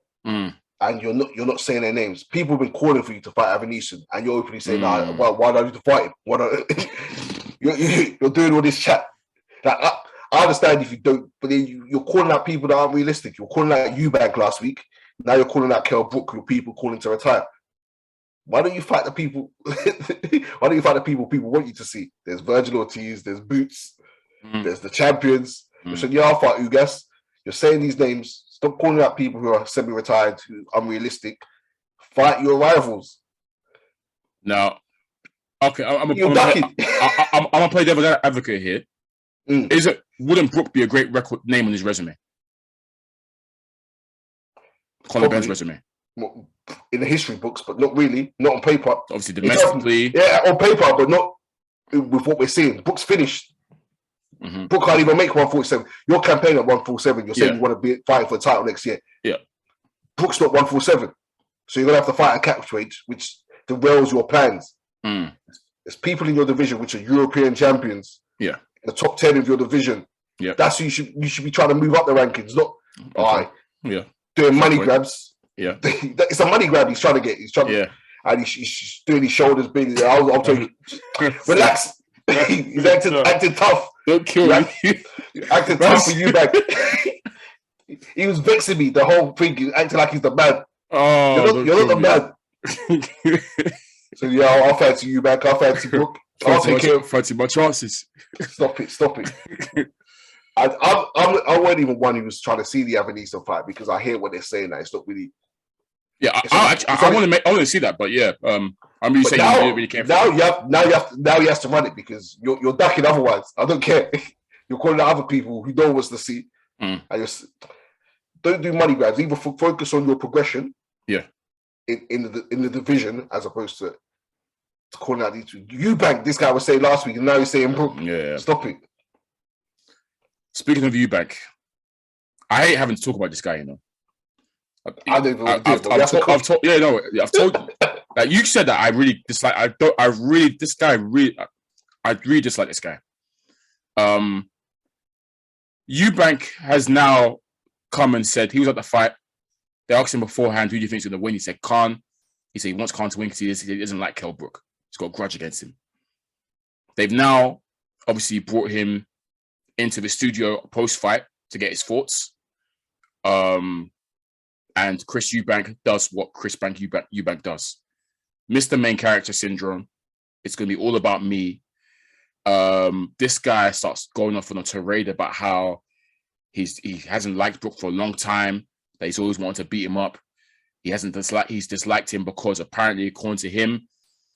And you're not saying their names. People have been calling for you to fight Avanesyan, and you're openly saying, why don't I need to fight him? You're doing all this chat. Like, I understand if you don't, but then you're calling out people that aren't realistic. You're calling out Eubank last week. Now you're calling out Kell Brook, your people calling to retire. Why don't you fight the people? Why don't you fight the people want you to see? There's Virgil Ortiz, there's Boots, there's the champions. You said, I'll fight Ugas. You're saying these names. Stop calling out people who are semi-retired, who are unrealistic. Fight your rivals. Now, okay, I'm gonna play devil's advocate here. Wouldn't Brook be a great record name on his resume? Conor Ben's resume. In the history books, but not really. Not on paper. Obviously, domestically. On paper, but not with what we're seeing. Brook's finished. Brook can't even make 147. You're campaigning at 147. You're saying you want to be fighting for a title next year. Yeah. Brook's not 147. So you're going to have to fight a catchweight, which derails your plans. There's people in your division which are European champions. Yeah. The top 10 of your division. Yeah. That's who you should be trying to move up the rankings, not doing money grabs. Yeah. It's a money grab he's trying to get. He's trying to, and he's doing his shoulders big. I'll tell you, relax. He's acting tough. Don't kill me. Acting tough for you, back. He was vexing me the whole thing, acting like he's the man. Oh, you're not the man. So yeah, I'll fancy you, man. I'll fancy Brook. I'll take care of fancy my chances. Stop it. I wasn't even one who was trying to see the Avenista fight because I hear what they're saying that it's not really. Yeah, I want to see that, but yeah, I'm really saying you didn't really care. Now he has to run it because you're ducking otherwise. I don't care. You're calling out other people who don't want to see, and don't do money grabs. Either focus on your progression. Yeah. In the division as opposed to calling out these two. Eubank, this guy was saying last week, and now he's saying Brook. Yeah. Stop it. Speaking of Eubank, I hate having to talk about this guy, you know. I've told like you said that I really dislike. I really dislike this guy. Eubank has now come and said he was at the fight. They asked him beforehand, who do you think is going to win? He said Khan. He said he wants Khan to win because he doesn't like Kell Brook. He's got a grudge against him. They've now obviously brought him into the studio post-fight to get his thoughts. And Chris Eubank does what Chris Eubank does. Mr. Main Character Syndrome. It's going to be all about me. This guy starts going off on a tirade about how he hasn't liked Brook for a long time, that he's always wanted to beat him up. He's disliked him because apparently, according to him,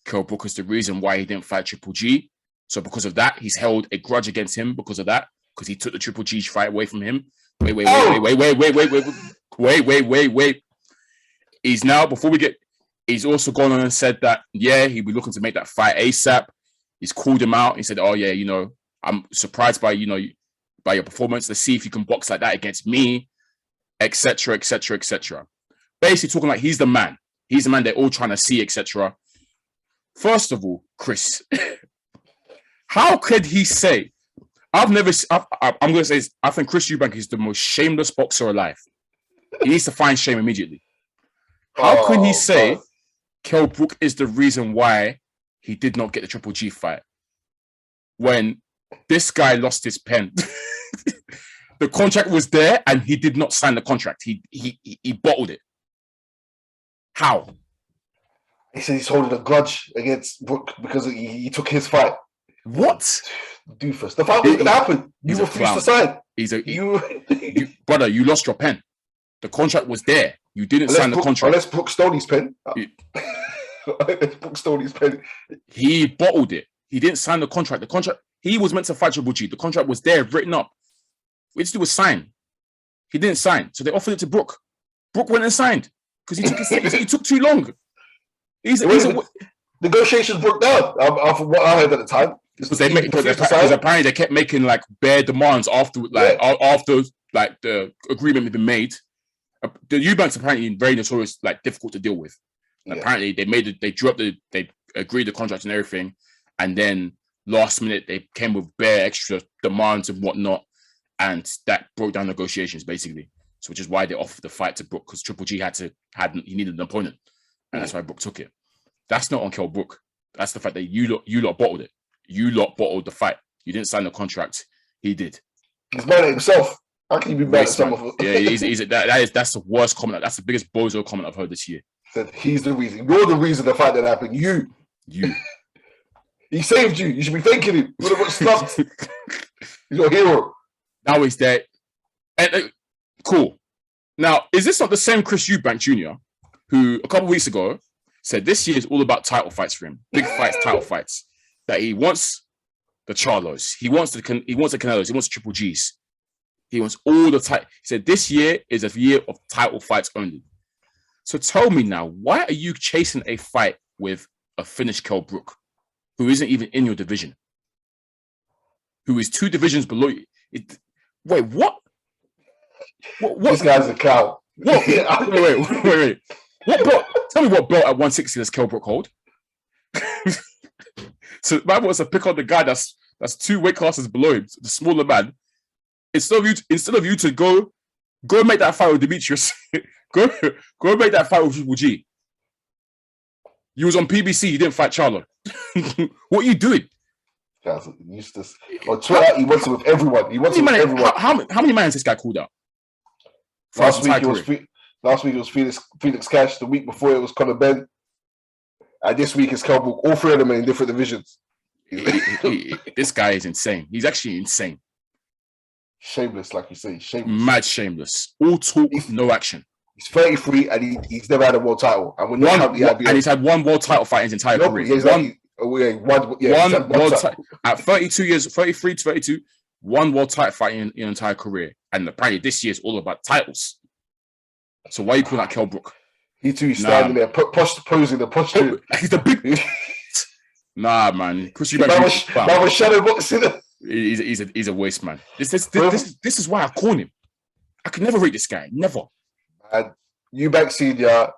Kell Brook is the reason why he didn't fight Triple G. So because of that, he's held a grudge against him because of that, because he took the Triple G fight away from him. Wait. He's also gone on and said that, yeah, he'll be looking to make that fight ASAP. He's called him out. He said, oh, yeah, you know, I'm surprised by your performance. Let's see if you can box like that against me, etc., etc., etc. Basically talking like he's the man. He's the man they're all trying to see, etc. First of all, Chris, how could he say, I'm going to say, I think Chris Eubank is the most shameless boxer alive. He needs to find shame immediately. How can he say Kell Brook is the reason why he did not get the Triple G fight when this guy lost his pen? The contract was there and he did not sign the contract. He bottled it. How? He said he's holding a grudge against Brook because he took his fight. What? Doofus. The fight was going to happen. You refused to sign. Brother, you lost your pen. The contract was there. You didn't sign the contract. Unless Brook stole his pen. Brook stole his pen. He bottled it. He didn't sign the contract. He was meant to fight Triple G. The contract was there, written up. What he had to do was sign. He didn't sign. So they offered it to Brook. Brook went and signed because he took too long. Negotiations broke down. From what I heard at the time. Because apparently they kept making like bare demands after the agreement had been made. The Eubanks apparently very notorious, like difficult to deal with. Yeah. Apparently they agreed the contract and everything, and then last minute they came with bare extra demands and whatnot, and that broke down negotiations basically. So which is why they offered the fight to Brook, because Triple G he needed an opponent, and that's why Brook took it. That's not on Kell Brook. That's the fact that you lot bottled it. You lot bottled the fight. You didn't sign the contract. He did. He's mad at himself. How can you be mad at someone? Yeah, that's the worst comment. That's the biggest bozo comment I've heard this year. Said he's the reason. You're the reason the fight that happened. You. He saved you. You should be thanking him. You would have got stuffed. He's your hero. Now he's there. And cool. Now, is this not the same Chris Eubank Jr. who a couple of weeks ago said this year is all about title fights for him, big fights, title fights? That he wants the Charlos, he wants the Canelos, he wants the Triple Gs, he wants all the title. He said this year is a year of title fights only. So tell me now, why are you chasing a fight with a finished Kell Brook, who isn't even in your division, who is 2 divisions below you? Wait, what? What? This guy's a cow. What? Wait. What belt? Tell me what belt at 160 does Kell Brook hold? So man wants to pick on the guy that's 2 weight classes below him, the smaller man. Instead of you to go make that fight with Demetrius, go make that fight with Triple G. You was on PBC, you didn't fight Charlo. What are you doing? Guys, useless. On Twitter, he wants it with everyone. He wants it with everyone. How many mans this guy called out? Last week it was Felix Cash. The week before it was Conor Ben. And this week it's Khan Brook. All three of them are in different divisions. This guy is insane. He's actually insane. Shameless, like you say. Shameless. Mad shameless. All talk, no action. He's 33 and he's never had a world title. And he's had one world title fight in his entire career. One world title. At 32 years, 33 to 32, one world title fight in your entire career. And apparently this year is all about titles. So why are you calling that Kell Brook? He too standing there, posing the posture. He's the big... Nah, man. Chris Eubank was shadow boxing. He's a waste man. This is why I call him. I can never rate this guy. Never. And Eubank Senior,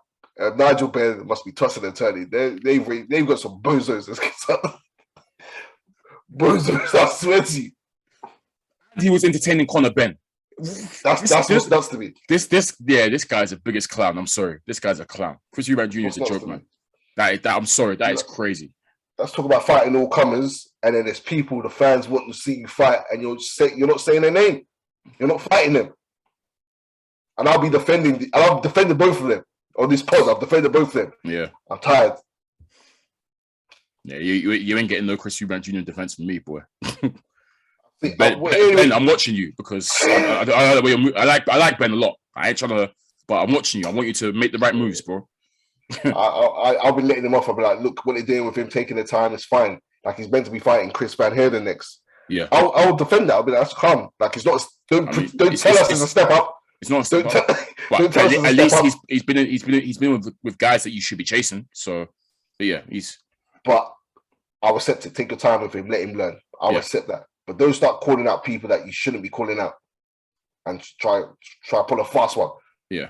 Nigel Benn must be tossing and turning. They've got some bozos. Bozos, I swear to you. He was entertaining Conor Ben. That's to me. This guy's the biggest clown. I'm sorry. This guy's a clown. Chris Eubank Jr. is a joke, man. That I'm sorry. That is crazy. Let's talk about fighting all comers, and then there's people, the fans want to see you fight, and you're not saying their name. You're not fighting them. And I'll be defending both of them. On this pod, I've defended both of them. Yeah. I'm tired. Yeah, you ain't getting no Chris Eubank Jr. defense from me, boy. Ben, I'm watching you because I like Ben a lot. I ain't trying to, but I'm watching you. I want you to make the right moves, bro. I'll be letting him off. I'll be like, look, what they're doing with him taking the time is fine. Like, he's meant to be fighting Chris Van Heerden next. Yeah, I'll defend that. I'll be like, that's calm. Like, it's not. Don't tell us it's a step up. It's not a step up. But at least he's been with guys that you should be chasing. So, but yeah, But I'll accept it. Take your time with him. Let him learn. I'll accept that. But don't start calling out people that you shouldn't be calling out, and try pull a fast one. Yeah.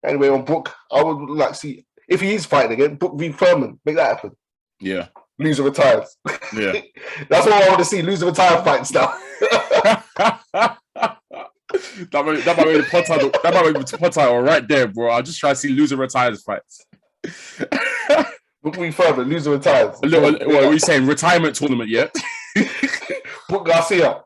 Anyway, on Brook, I would like to see if he is fighting again. Brook v Furman, make that happen. Yeah. Loser retires. Yeah. That's what I want to see. Loser retire fights now. That might be the pod title right there, bro. I'll just try to see loser retires fights. Brook v Furman, loser retires. What are you saying? Retirement tournament, yeah? Brook Garcia.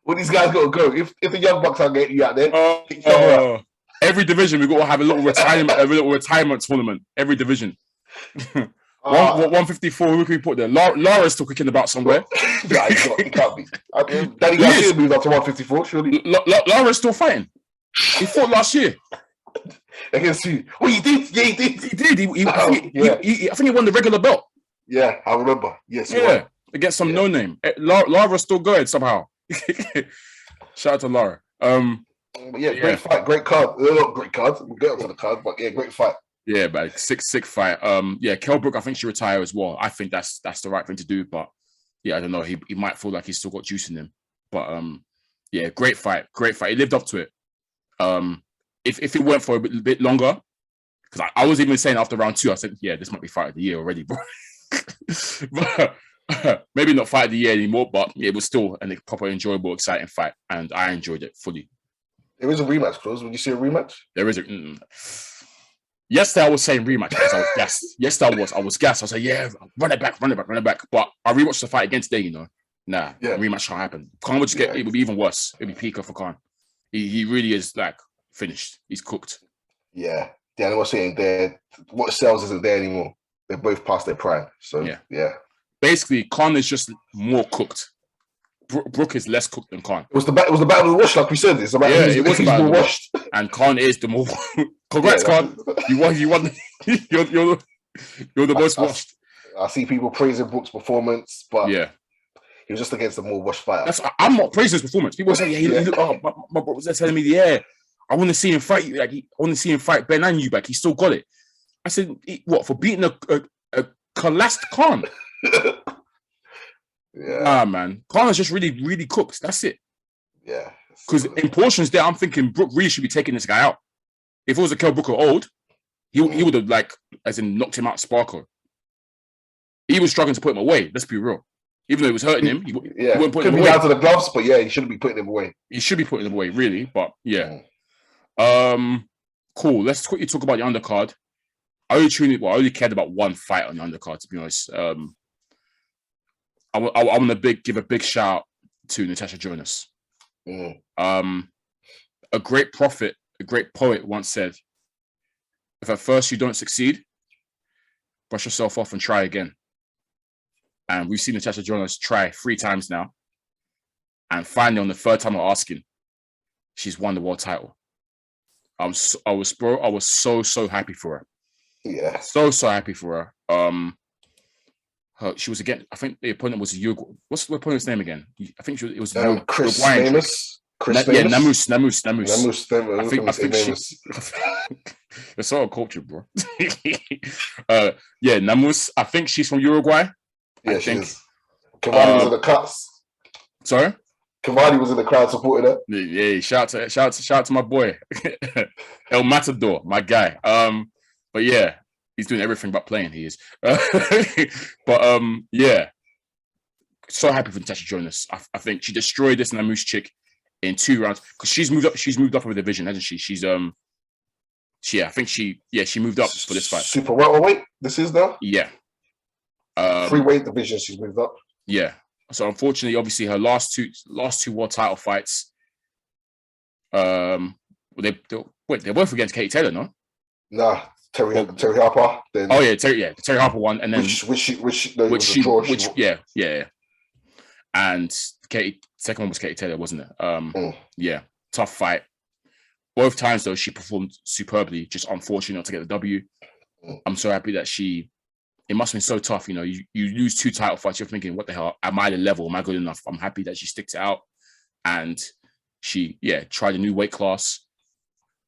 Well, these guys got to go. If the young bucks are getting you out there, every division we got to have a little retirement tournament. Every division. 154. Who can we put there? Lara's still kicking about somewhere. Nah, he can't be. Danny Garcia moved up to 154. Surely. Lara's still fighting. He fought last year. Against you. Well, he did. Yeah, he did. He did. I think he won the regular belt. Yeah, I remember. Yes, yeah, against some no name. Lara's still going somehow. Shout out to Lara. Great fight, great card. Not great card. We'll get onto the card, but yeah, great fight. Yeah, but sick fight. Kell Brook, I think she retire as well. I think that's the right thing to do, but yeah, I don't know. He might feel like he's still got juice in him. But great fight. He lived up to it. If it went for a bit longer, because I was even saying after round 2, I said, yeah, this might be fight of the year already, bro. But maybe not fight of the year anymore, but it was still a proper enjoyable, exciting fight, and I enjoyed it fully. There is a rematch, Flowz. Would you see a rematch? There is a. Yesterday I was saying rematch because I was gassed. Yesterday I was gassed. I was like, yeah, run it back. But I rewatched the fight again today. Rematch can't happen. Khan would just get. It would be even worse. It would be peaker for Khan. He really is like finished. He's cooked. Yeah. I was saying there. What sells isn't there anymore. They're both past their prime. So yeah. Basically, Khan is just more cooked. Brook is less cooked than Khan. It was the battle of the wash, like we said. It's about it was about more washed, and Khan is the more. Congrats, Khan! You won. You're the most washed. I see people praising Brook's performance, but yeah, he was just against the more washed fighter. I'm not praising his performance. People say, my bro was telling me, yeah, I want to see him fight you. Like, I want to see him fight Ben and Eubank. He still got it. I said, what for beating a collapsed Khan? Yeah. Nah, man. Khan is just really, really cooked. That's it. Yeah. Because in portions there, I'm thinking Brook really should be taking this guy out. If it was a Kell Brook old, he would have knocked him out sparkle. He was struggling to put him away. Let's be real. Even though it was hurting him, he wouldn't put him away. Down to the gloves, but yeah, he shouldn't be putting him away. He should be putting him away, really. But yeah. Cool. Let's quickly talk about the undercard. I only cared about one fight on the undercard, to be honest. I want to give a big shout out to Natasha Jonas. A great prophet, a great poet once said, if at first you don't succeed, brush yourself off and try again. And we've seen Natasha Jonas try 3 times now. And finally, on the 3rd time of asking, she's won the world title. I was so happy for her. Yeah. So happy for her. She was again, I think the opponent was Uruguay. What's the opponent's name again? I think it was Chris Uruguayan. Namus. Yeah, Namus. I think Namus. You're so cultured, bro. Yeah, Namus. I think she's from Uruguay. Yeah, she is. Cavani was in the cuts. Sorry? Cavani was in the crowd supporting her. Yeah, shout out to my boy. El Matador, my guy. But yeah, he's doing everything but playing, he is. But yeah. So happy for Natasha Jonas. I think she destroyed this Namus chick in 2 rounds because she's moved up of a division, hasn't she? She's I think she moved up for this fight. Super welterweight, this is now? Yeah. 3 weight division she's moved up. Yeah. So unfortunately, obviously her last two world title fights, they're both against Katie Taylor, no? Nah, Terry Harper. Then the Terry Harper one, and then yeah. And second one was Katie Taylor, wasn't it? Yeah, tough fight. Both times though, she performed superbly. Just unfortunate not to get the W. I'm so happy that it must have been so tough, you know. You lose 2 title fights, you're thinking, what the hell? Am I the level? Am I good enough? I'm happy that she sticks it out. And she, tried a new weight class,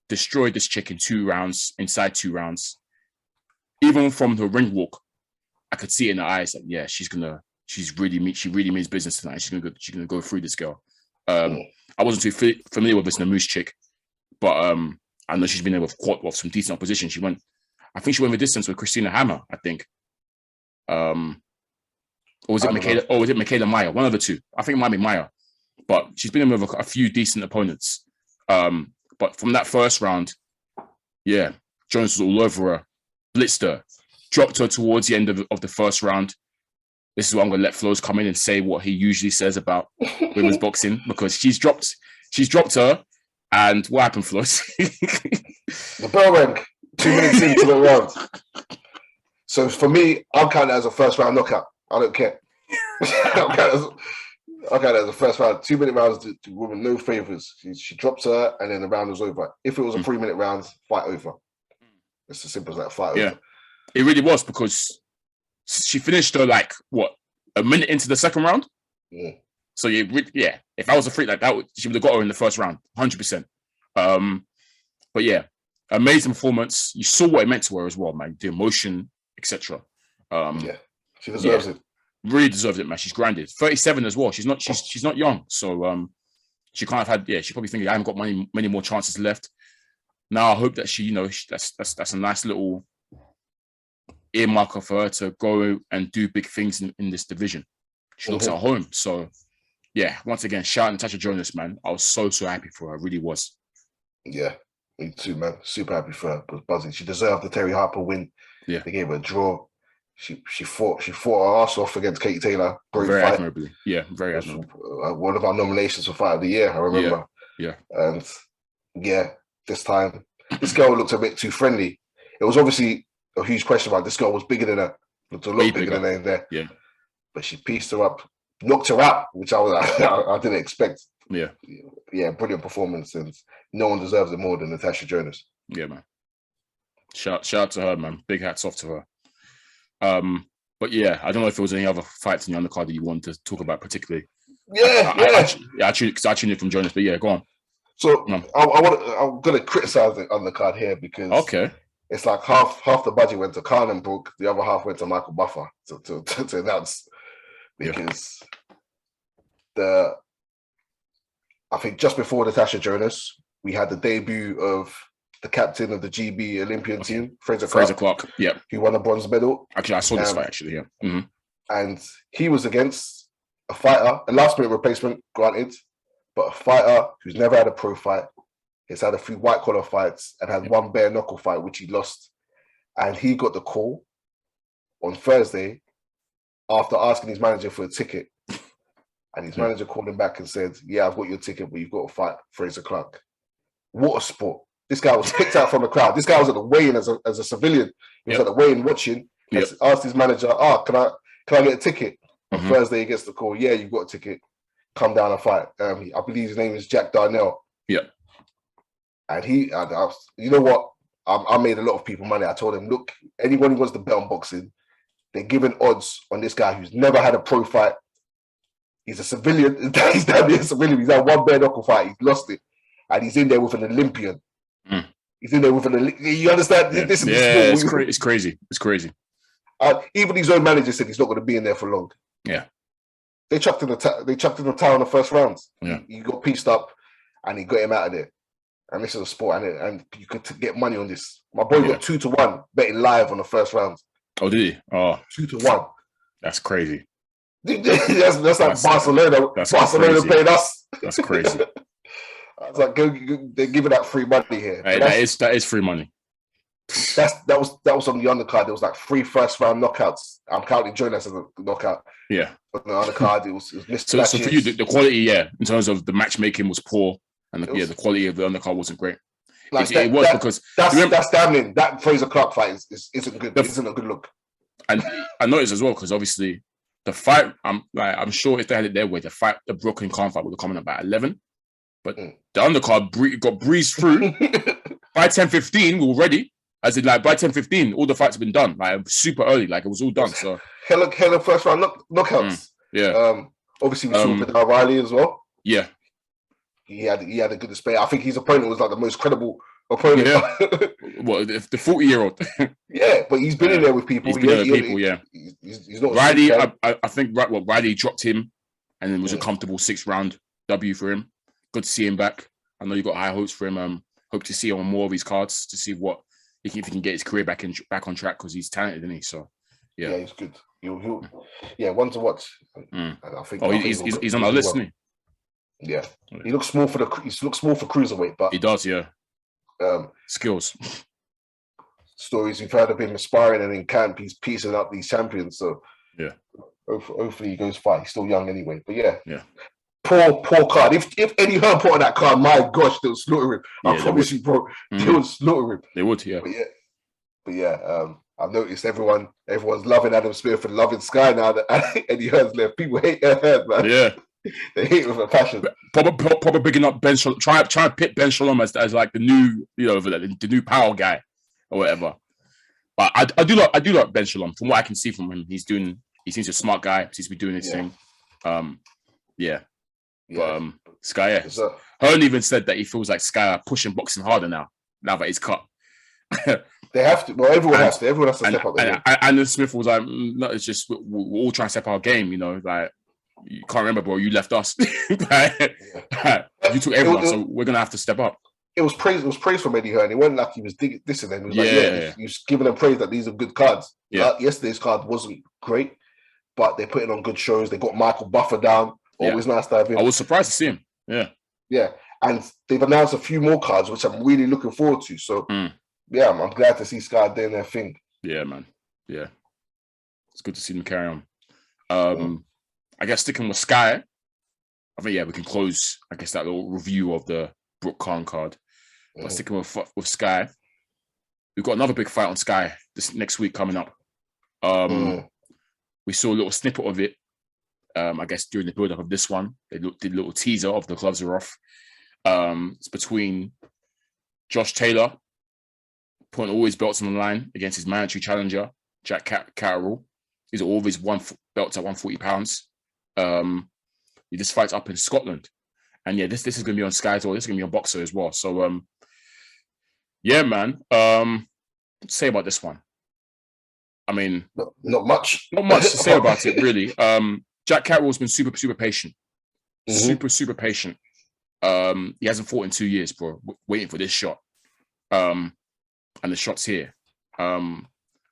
destroyed this chick in 2 rounds, inside 2 rounds. Even from the ring walk, I could see it in her eyes that, she really means business tonight. She's gonna go through this girl. I wasn't too familiar with this Namus chick, but I know she's been able to some decent opposition. I think she went the distance with Christina Hammer, I think. Or was it Michaela Meyer? One of the 2. I think it might be Meyer. But she's been in with a few decent opponents. But from that first round, Jonas was all over her, blitzed her, dropped her towards the end of the first round. This is why I'm going to let Flowz come in and say what he usually says about women's boxing, because she's dropped her. And what happened, Flowz? The bell rang 2 minutes into the round. So for me, I'm counting it as a first round knockout. I don't care. I'm counting it as a first round. 2-minute rounds to women, no favors. She drops her, and then the round was over. If it was a 3-minute round, fight over. It's as simple as that. Fight over. It really was, because she finished her a minute into the second round. Yeah. So if I was a freak like that, she would have got her in the first round, 100%. But yeah, amazing performance. You saw what it meant to her as well, man. The emotion, etc. She deserves it. Really deserves it, man. She's grinded. 37 as well. She's not young, so she kind of had. She probably thinking I haven't got many more chances left. Now I hope that she, that's a nice little earmarker for her to go and do big things in this division. She looks at home. So once again, shout out Natasha Jonas, man. I was so happy for her. I really was. Yeah, me too, man. Super happy for her. Was buzzing. She deserved the Terry Harper win. Yeah, they gave her a draw. She fought her ass off against Katie Taylor. Very admirably. Yeah, very admirably. One of our nominations for Fight of the Year, I remember. Yeah. And this time, this girl looked a bit too friendly. It was obviously a huge question mark. This girl was bigger than her. Looked a lot bigger than her there. Yeah. But she pieced her up, knocked her out, which I didn't expect. Yeah. Yeah, brilliant performance, and no one deserves it more than Natasha Jonas. Yeah, man. Shout out to her, man. Big hats off to her. But yeah, I don't know if there was any other fights in the undercard that you wanted to talk about particularly. I tuned in from Jonas, but go on. So I'm going to criticize the undercard here because it's like half the budget went to Khan Brook, the other half went to Michael Buffer to announce, because I think just before Natasha Jonas, we had the debut of the captain of the GB Olympian team, Fraser Clark, who won a bronze medal. Actually, I saw this fight, actually, And he was against a fighter, a last-minute replacement, granted, but a fighter who's never had a pro fight. He's had a few white-collar fights and had one bare-knuckle fight, which he lost. And he got the call on Thursday after asking his manager for a ticket. And his manager called him back and said, "Yeah, I've got your ticket, but you've got to fight Fraser Clark." What a sport! This guy was picked out from the crowd. This guy was at the weigh-in as a civilian. He was at the weigh-in watching. Asked his manager, can I get a ticket? On Thursday, he gets the call. Yeah, you've got a ticket. Come down and fight. I believe his name is Jack Darnell. Yeah. And you know what? I made a lot of people money. I told him, look, anyone who wants to bet on boxing, they're giving odds on this guy who's never had a pro fight. He's a civilian. He's down there a civilian. He's had one bare knuckle fight. He's lost it. And he's in there with an Olympian. He's in there with an. You understand? Yeah, this it's crazy. It's crazy. Even his own manager said he's not going to be in there for long. Yeah. They chucked in the towel in the first round. Yeah. He got pieced up, and he got him out of there. And this is a sport, and you could get money on this. My boy got 2-1 betting live on the first round. Oh, did he? Oh, 2-1. That's crazy. that's like Barcelona. Barcelona paying us. That's crazy. I was like, they're giving out free money here. Hey, that is free money. That was on the undercard. There was like 3 first round knockouts. I'm counting Jonas as a knockout. Yeah. On the undercard, it was missed. So for you, the quality, in terms of the matchmaking was poor, and the quality of the undercard wasn't great. Like it was because that's damning. That Fraser Clark fight isn't good. Isn't a good look. And I noticed as well because obviously the fight, I'm sure if they had it their way, the Brook and Khan fight would have come in about 11. But the undercard got breezed through. By 10:15, we were ready. As in, like, by 10:15, all the fights have been done. Like, super early. Like, it was all done. So hella first round knockouts. Yeah. Obviously, we saw with Riley as well. Yeah. He had a good display. I think his opponent was like the most credible opponent. Yeah. Well, the 40-year-old. Yeah, but he's been in there with people. He's been in there with people, yeah. He's not Riley, I think Riley dropped him and then was a comfortable 6-round W for him. Good to see him back. I know you got high hopes for him. Hope to see him on more of his cards to see what if he can get his career back on track because he's talented, isn't he? So, yeah, he's good. He'll one to watch. And I think. He's on our list, isn't he? Yeah, he looks small for cruiserweight, but he does. Yeah, skills. Stories we've heard of him aspiring and in camp, he's piecing up these champions. So yeah, hopefully he goes fight. He's still young anyway, but yeah. Poor card. If Eddie Hearn put on that card, my gosh, they would slaughter him. I promise you, bro. They would slaughter him. They would, yeah. But I've noticed everyone's loving Adam Smith and loving Sky now that Eddie Hearn's left. People hate Hearn, man. Yeah. They hate him with a passion. Probably bigging up Ben Shalom. Try to pit Ben Shalom as like the new, the new power guy or whatever. But I do like Ben Shalom. From what I can see from him, he seems a smart guy. He seems to be doing his thing. But Sky, Hearn even said that he feels like Sky are pushing boxing harder now that he's cut. They have to. Well, everyone has to. Everyone has to step up. And Smith was like, no, it's just we're all trying to step our game. Like you can't remember, bro. You left us. You took everyone, so we're gonna have to step up. It was praise. It was praise from Eddie Hearn. It wasn't like he was digging this and then. He was he was giving them praise that these are good cards. Yeah. Yesterday's card wasn't great, but they're putting on good shows. They got Michael Buffer down. Always nice to have him. I was surprised to see him. Yeah. Yeah. And they've announced a few more cards, which I'm really looking forward to. So, I'm glad to see Sky doing their thing. Yeah, man. Yeah. It's good to see them carry on. I guess sticking with Sky, I think, we can close, I guess, that little review of the Brook Khan card. But sticking with Sky, we've got another big fight on Sky this next week coming up. We saw a little snippet of it. I guess during the build-up of this one, they did a little teaser of the gloves are off. It's between Josh Taylor putting all his belts on the line against his mandatory challenger, Jack Catterall. These are all of his belts at 140 pounds. This fight's up in Scotland. And this is going to be on Sky as well. This is going to be on Boxer as well. So, man. What to say about this one? I mean... Not much. Not much to say about it, really. Jack Catterall's been super, super patient. Super, super patient. He hasn't fought in 2 years, bro. Waiting for this shot. And the shot's here. I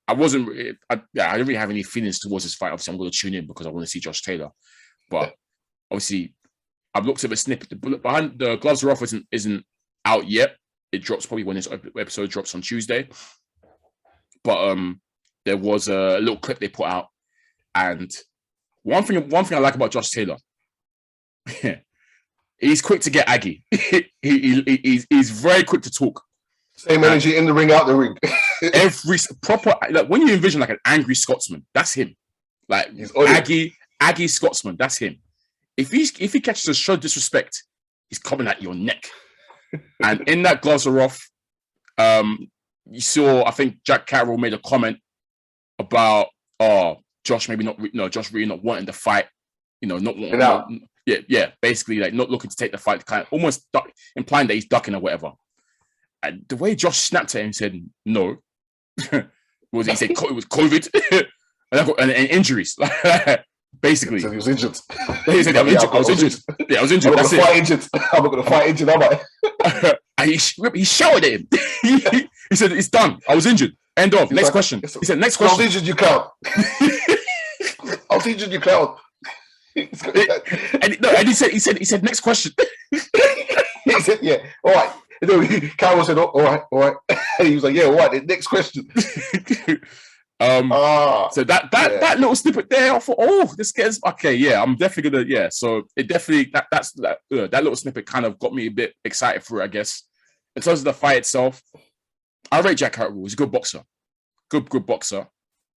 didn't really have any feelings towards this fight. Obviously, I'm going to tune in because I want to see Josh Taylor. But obviously, I've looked at the snippet. The behind the gloves are off isn't out yet. It drops probably when this episode drops on Tuesday. But there was a little clip they put out, and one thing I like about Josh Taylor, He's quick to get aggy. He's very quick to talk. Same energy in the ring, out the ring. Every proper, like when you envision like an angry Scotsman, that's him. Like aggy Scotsman, that's him. If he catches a show of disrespect, he's coming at your neck. And in that gloves are off, you saw, I think Jack Catterall made a comment about, Josh maybe not, Josh really not wanting the fight, not wanting, basically like not looking to take the fight, kind of almost implying that he's ducking or whatever. And the way Josh snapped at him and said no, he said it was COVID and injuries, basically. He was injured. He said, I was injured. Yeah, I was injured. I'm not going to fight injured, am I? And he shouted at him. He said, it's done. I was injured. End of. Next question. He said, next question. I was injured, you clown. I was injured, you clown. And he said, next question. He said, yeah, all right. Carol said, all right. And he was like, yeah, all right, next question. So that little snippet there, I thought, this gets okay. Yeah, I'm definitely gonna. So it definitely that little snippet kind of got me a bit excited for it, I guess. In terms of the fight itself, I rate Jack Catterall. He's a good boxer, good boxer,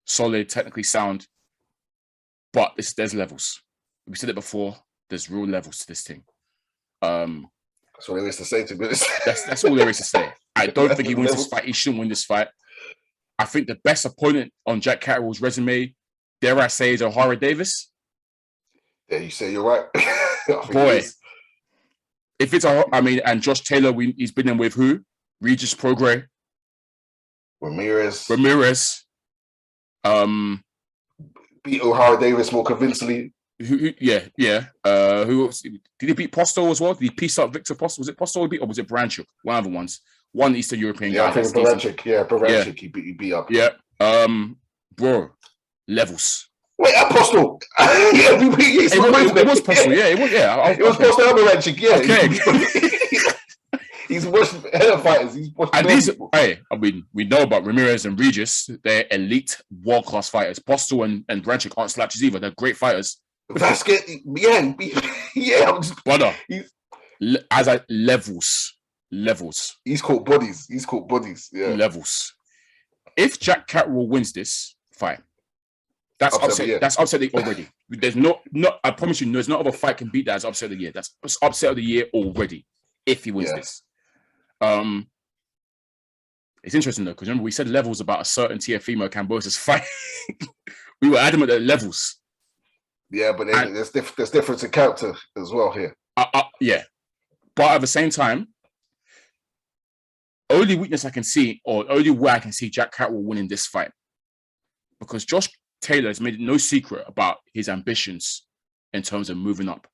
solid, technically sound. But there's levels. We said it before. There's real levels to this thing. That's all there is to say. To be honest, that's all there is to say. I don't think he wins this fight. He shouldn't win this fight. I think the best opponent on Jack Catterall's resume, dare I say, is O'Hara Davis. Yeah, you say you're right. Boy, if it's and Josh Taylor, he's been in with who? Regis Prograis, Ramirez. Beat O'Hara Davis more convincingly. Who else? Did he beat Postol as well? Did he piece up Victor Postol? Was it Postol he beat, or was it Branchuk? One of the ones. One Eastern European guy. I think Baranchik, he beat up. Yeah. Bro, levels. Wait, Postol. It was Postol. Yeah, it was. Yeah, it was Postol and Baranchik. Yeah. Okay. He's watched hell of fighters. We know about Ramirez and Regis. They're elite, world-class fighters. Postol and Branchik aren't slouches either. They're great fighters. Vasquez, yeah. Brother, levels. He's caught bodies. Yeah. Levels. If Jack Catterall wins this fight, that's upset. That's upset already. There's I promise you, there's no other fight can beat that as upset of the year. That's upset of the year already. If he wins this, it's interesting though, because remember we said levels about a certain Teofimo Cambosa's fight. We were adamant at levels. Yeah, but there's difference in character as well here. Yeah, but at the same time, only weakness I can see, or only way I can see Jack Catterall winning this fight, because Josh Taylor has made no secret about his ambitions in terms of moving up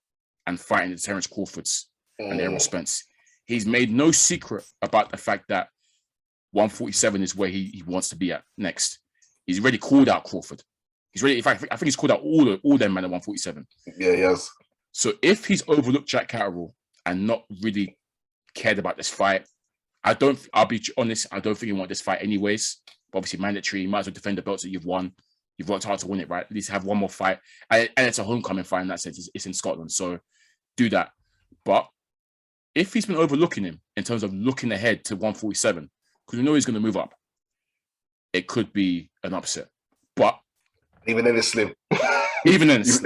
and fighting the Terence Crawfords and Errol Spence. He's made no secret about the fact that 147 is where he wants to be at next. He's already called out Crawford. He's ready. In fact, I think he's called out all them men at 147. Yeah, he has. So if he's overlooked Jack Catterall and not really cared about this fight, I'll be honest, I don't think he want this fight anyways. But obviously mandatory, you might as well defend the belts that you've won. You've worked hard to win it, right? At least have one more fight. And it's a homecoming fight in that sense. It's in Scotland. So do that. But if he's been overlooking him in terms of looking ahead to 147, because we know he's going to move up, it could be an upset. But even then it's slim. Even then it's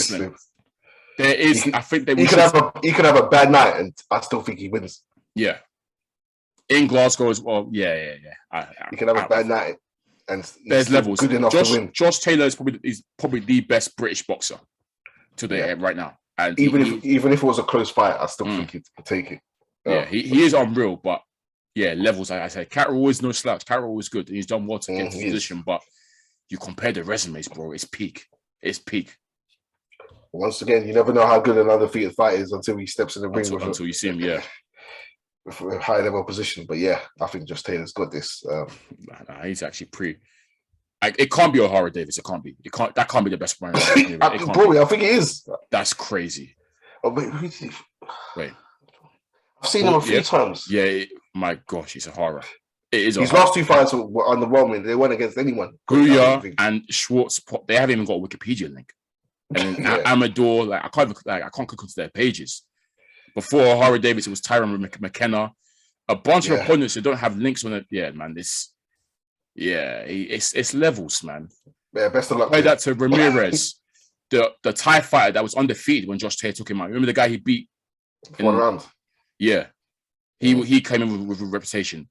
slim. There is, I think that he could have a bad night, and I still think he wins. Yeah. In Glasgow as well. Yeah. He can have a bad night, and there's levels. Good enough to win. Josh Taylor is probably the best British boxer today right now. And even if it was a close fight, I still think he'd take it. Yeah, he is unreal, but yeah, levels. Like I said, Catterall is no slouch. Catterall is good, and he's done well to get to the position. But you compare the resumes, bro. It's peak. Once again, you never know how good an undefeated fighter is until he steps in the ring. Until you see him, yeah. With a high level position. But yeah, I think Josh Taylor's got this. He's actually it can't be O'Hara Davis. It can't be. That can't be the best player. I think it is. That's crazy. Oh, wait. I've seen him a few times. Yeah, my gosh, he's O'Hara. It is. His last two fights were underwhelming. They weren't against anyone. Guya and Schwartz, they haven't even got a Wikipedia link. And then Amador, I can't click onto their pages. Before Harry Davis, it was Tyron McKenna. A bunch of opponents that don't have links on it. Yeah, man, it's levels, man. Yeah, best of luck. Play that to Ramirez, the Thai fighter that was undefeated when Josh Taylor took him out. Remember the guy he beat? One round. Yeah. He came in with a reputation.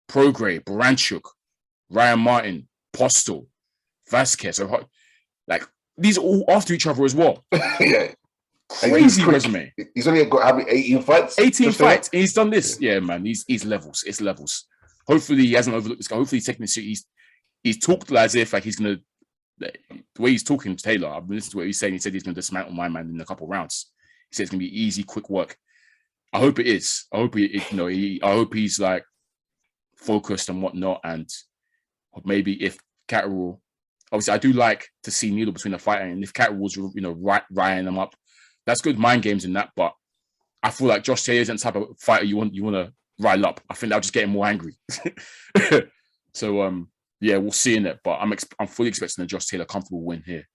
Prograis, Baranchuk, Ryan Martin, Postel, Vasquez. Like, these are all after each other as well. Yeah. Crazy resume. He's only got how many 18 fights? 18 fights. And he's done this. Yeah, man. He's levels. It's levels. Hopefully he hasn't overlooked this guy. Hopefully he's taking this. He's talked as if like he's gonna. The way he's talking to Taylor, I've listened to what he's saying. He said he's gonna dismantle my man in a couple of rounds. He said it's gonna be easy, quick work. I hope it is. I hope I hope he's like focused and whatnot. And maybe if Catterall, obviously I do like to see needle between the fighter, and if Catterall's rilling them up, that's good mind games in that. But I feel like Josh Taylor isn't the type of fighter you want to rile up. I think that'll just get him more angry. So yeah, we'll see in it. But I'm fully expecting a Josh Taylor comfortable win here,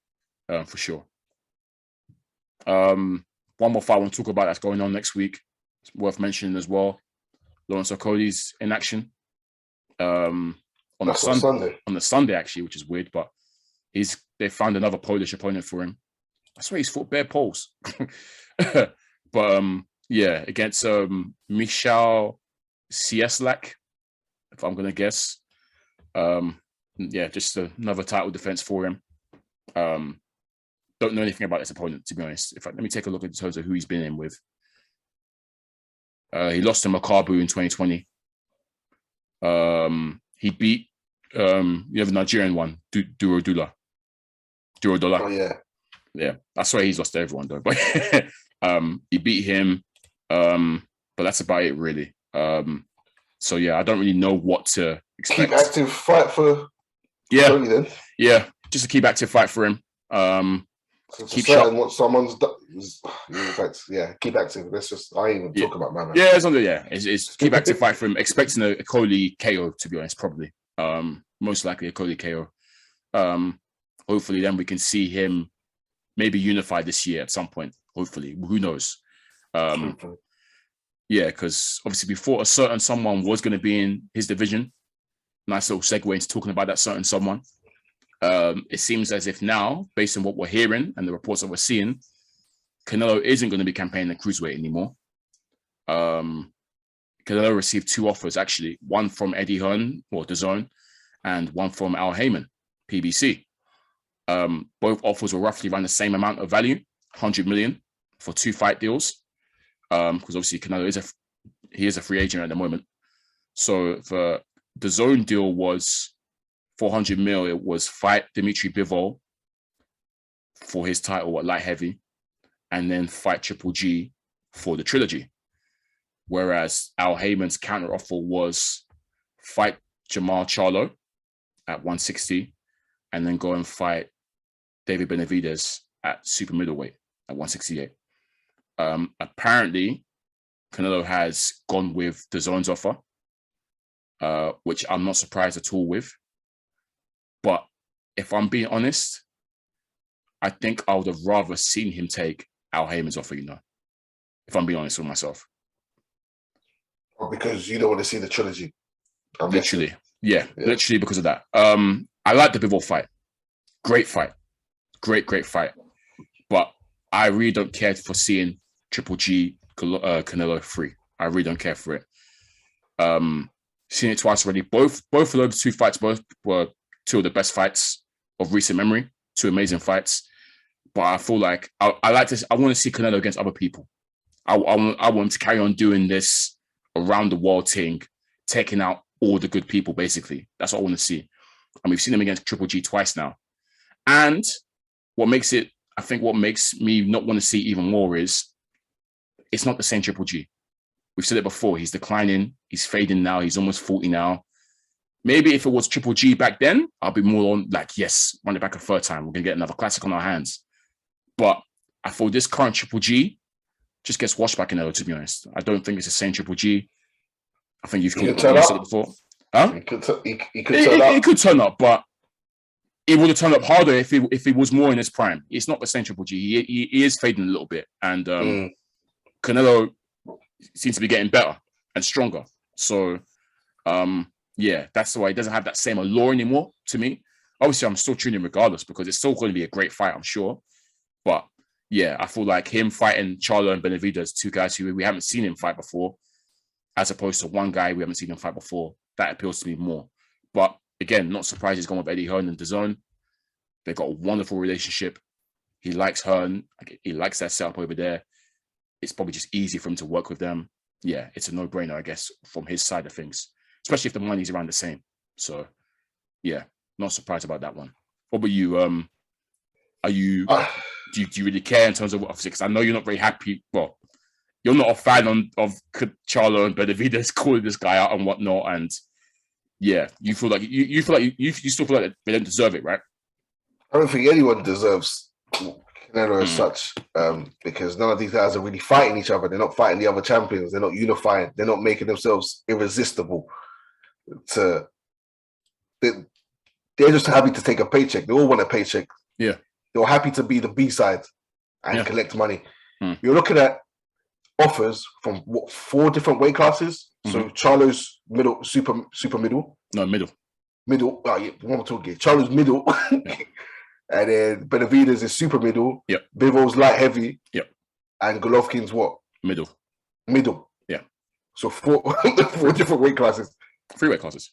for sure. One more fight I want to talk about that's going on next week. It's worth mentioning as well. Lawrence Okolie's in action. On the Sunday actually, which is weird, but they found another Polish opponent for him. I swear he's fought bare Poles. But yeah, against Michał Cieslak, if I'm gonna guess. Yeah, just another title defense for him. Don't know anything about this opponent, to be honest. Let me take a look in terms of who he's been in with. He lost to Makabu in 2020. He beat the Nigerian one, Durodola. Oh yeah. I swear he's lost to everyone though. But he beat him. But that's about it really. So yeah, I don't really know what to expect. Keep active fight for Tony then. Yeah, just a keep active fight for him. Keep sharp. What someone's done. Yeah, keep active. Let's just. I ain't even talk about man. Yeah, it's keep active fight for him. Expecting a Okolie KO, to be honest, probably. Most likely a Okolie KO. Hopefully, then we can see him maybe unified this year at some point. Hopefully, who knows? Yeah, because obviously before a certain someone was going to be in his division. Nice little segue into talking about that certain someone. It seems as if now, based on what we're hearing and the reports that we're seeing, Canelo isn't going to be campaigning at cruiserweight anymore. Canelo received 2 offers, actually. One from Eddie Hearn, or DAZN, and one from Al Heyman, PBC. Both offers were roughly around the same amount of value, 100 million for 2 fight deals. Because obviously Canelo is a free agent at the moment. So the DAZN deal was 400 mil. It was fight Dimitri Bivol for his title at light heavy, and then fight Triple G for the trilogy. Whereas Al Heyman's counter offer was fight Jamal Charlo at 160, and then go and fight David Benavidez at super middleweight at 168. Apparently, Canelo has gone with DAZN's offer, which I'm not surprised at all with. But if I'm being honest, I think I would have rather seen him take Al Heyman's offer, if I'm being honest with myself. Because you don't want to see the trilogy. Literally. Yeah, literally because of that. I like the Bivol fight. Great fight. Great fight. But I really don't care for seeing Triple G Canelo 3. I really don't care for it. Seen it twice already. Both of those 2 fights both were 2 of the best fights of recent memory. 2 amazing fights. But I feel like I want to see Canelo against other people. I want him to carry on doing this around the world thing, taking out all the good people, basically. That's what I want to see. And we've seen him against Triple G twice now. And what makes me not want to see even more is it's not the same Triple G. We've said it before. He's declining. He's fading now. He's almost 40 now. Maybe if it was Triple G back then, I'll be more on like, yes, run it back a third time. We're going to get another classic on our hands. But I thought this current Triple G just gets washed back in there, to be honest. I don't think it's the same Triple G. I think you've said it before. Huh? He could turn up. He could turn up, but it would have turned up harder if he was more in his prime. It's not the same Triple G. He is fading a little bit, and Canelo seems to be getting better and stronger. So, that's why he doesn't have that same allure anymore to me. Obviously, I'm still tuning regardless because it's still going to be a great fight, I'm sure. But yeah, I feel like him fighting Charlo and Benavidez, two guys who we haven't seen him fight before, as opposed to one guy we haven't seen him fight before, that appeals to me more. But again, not surprised he's gone with Eddie Hearn and DAZN. They've got a wonderful relationship. He likes Hearn. He likes that setup over there. It's probably just easy for him to work with them. Yeah, it's a no-brainer, I guess, from his side of things, especially if the money's around the same. So, yeah, not surprised about that one. What about you? Do you really care in terms of obviously? Because I know you're not very happy. Well, you're not a fan of Charlo and Benavidez calling this guy out and whatnot. And yeah, you feel like you still feel like they don't deserve it, right? I don't think anyone deserves Canelo as such, because none of these guys are really fighting each other. They're not fighting the other champions. They're not unifying. They're not making themselves irresistible. They're just happy to take a paycheck. They all want a paycheck. Yeah, they're happy to be the B side and collect money. You're looking at offers from 4 different weight classes. So Charlo's middle, super middle. No, middle. Oh yeah, one more talking. Charlo's middle. And then Benavidez is super middle. Yep. Bivol's light heavy. Yep. And Golovkin's what? Middle. Yeah. So 4 different weight classes. 3 weight classes.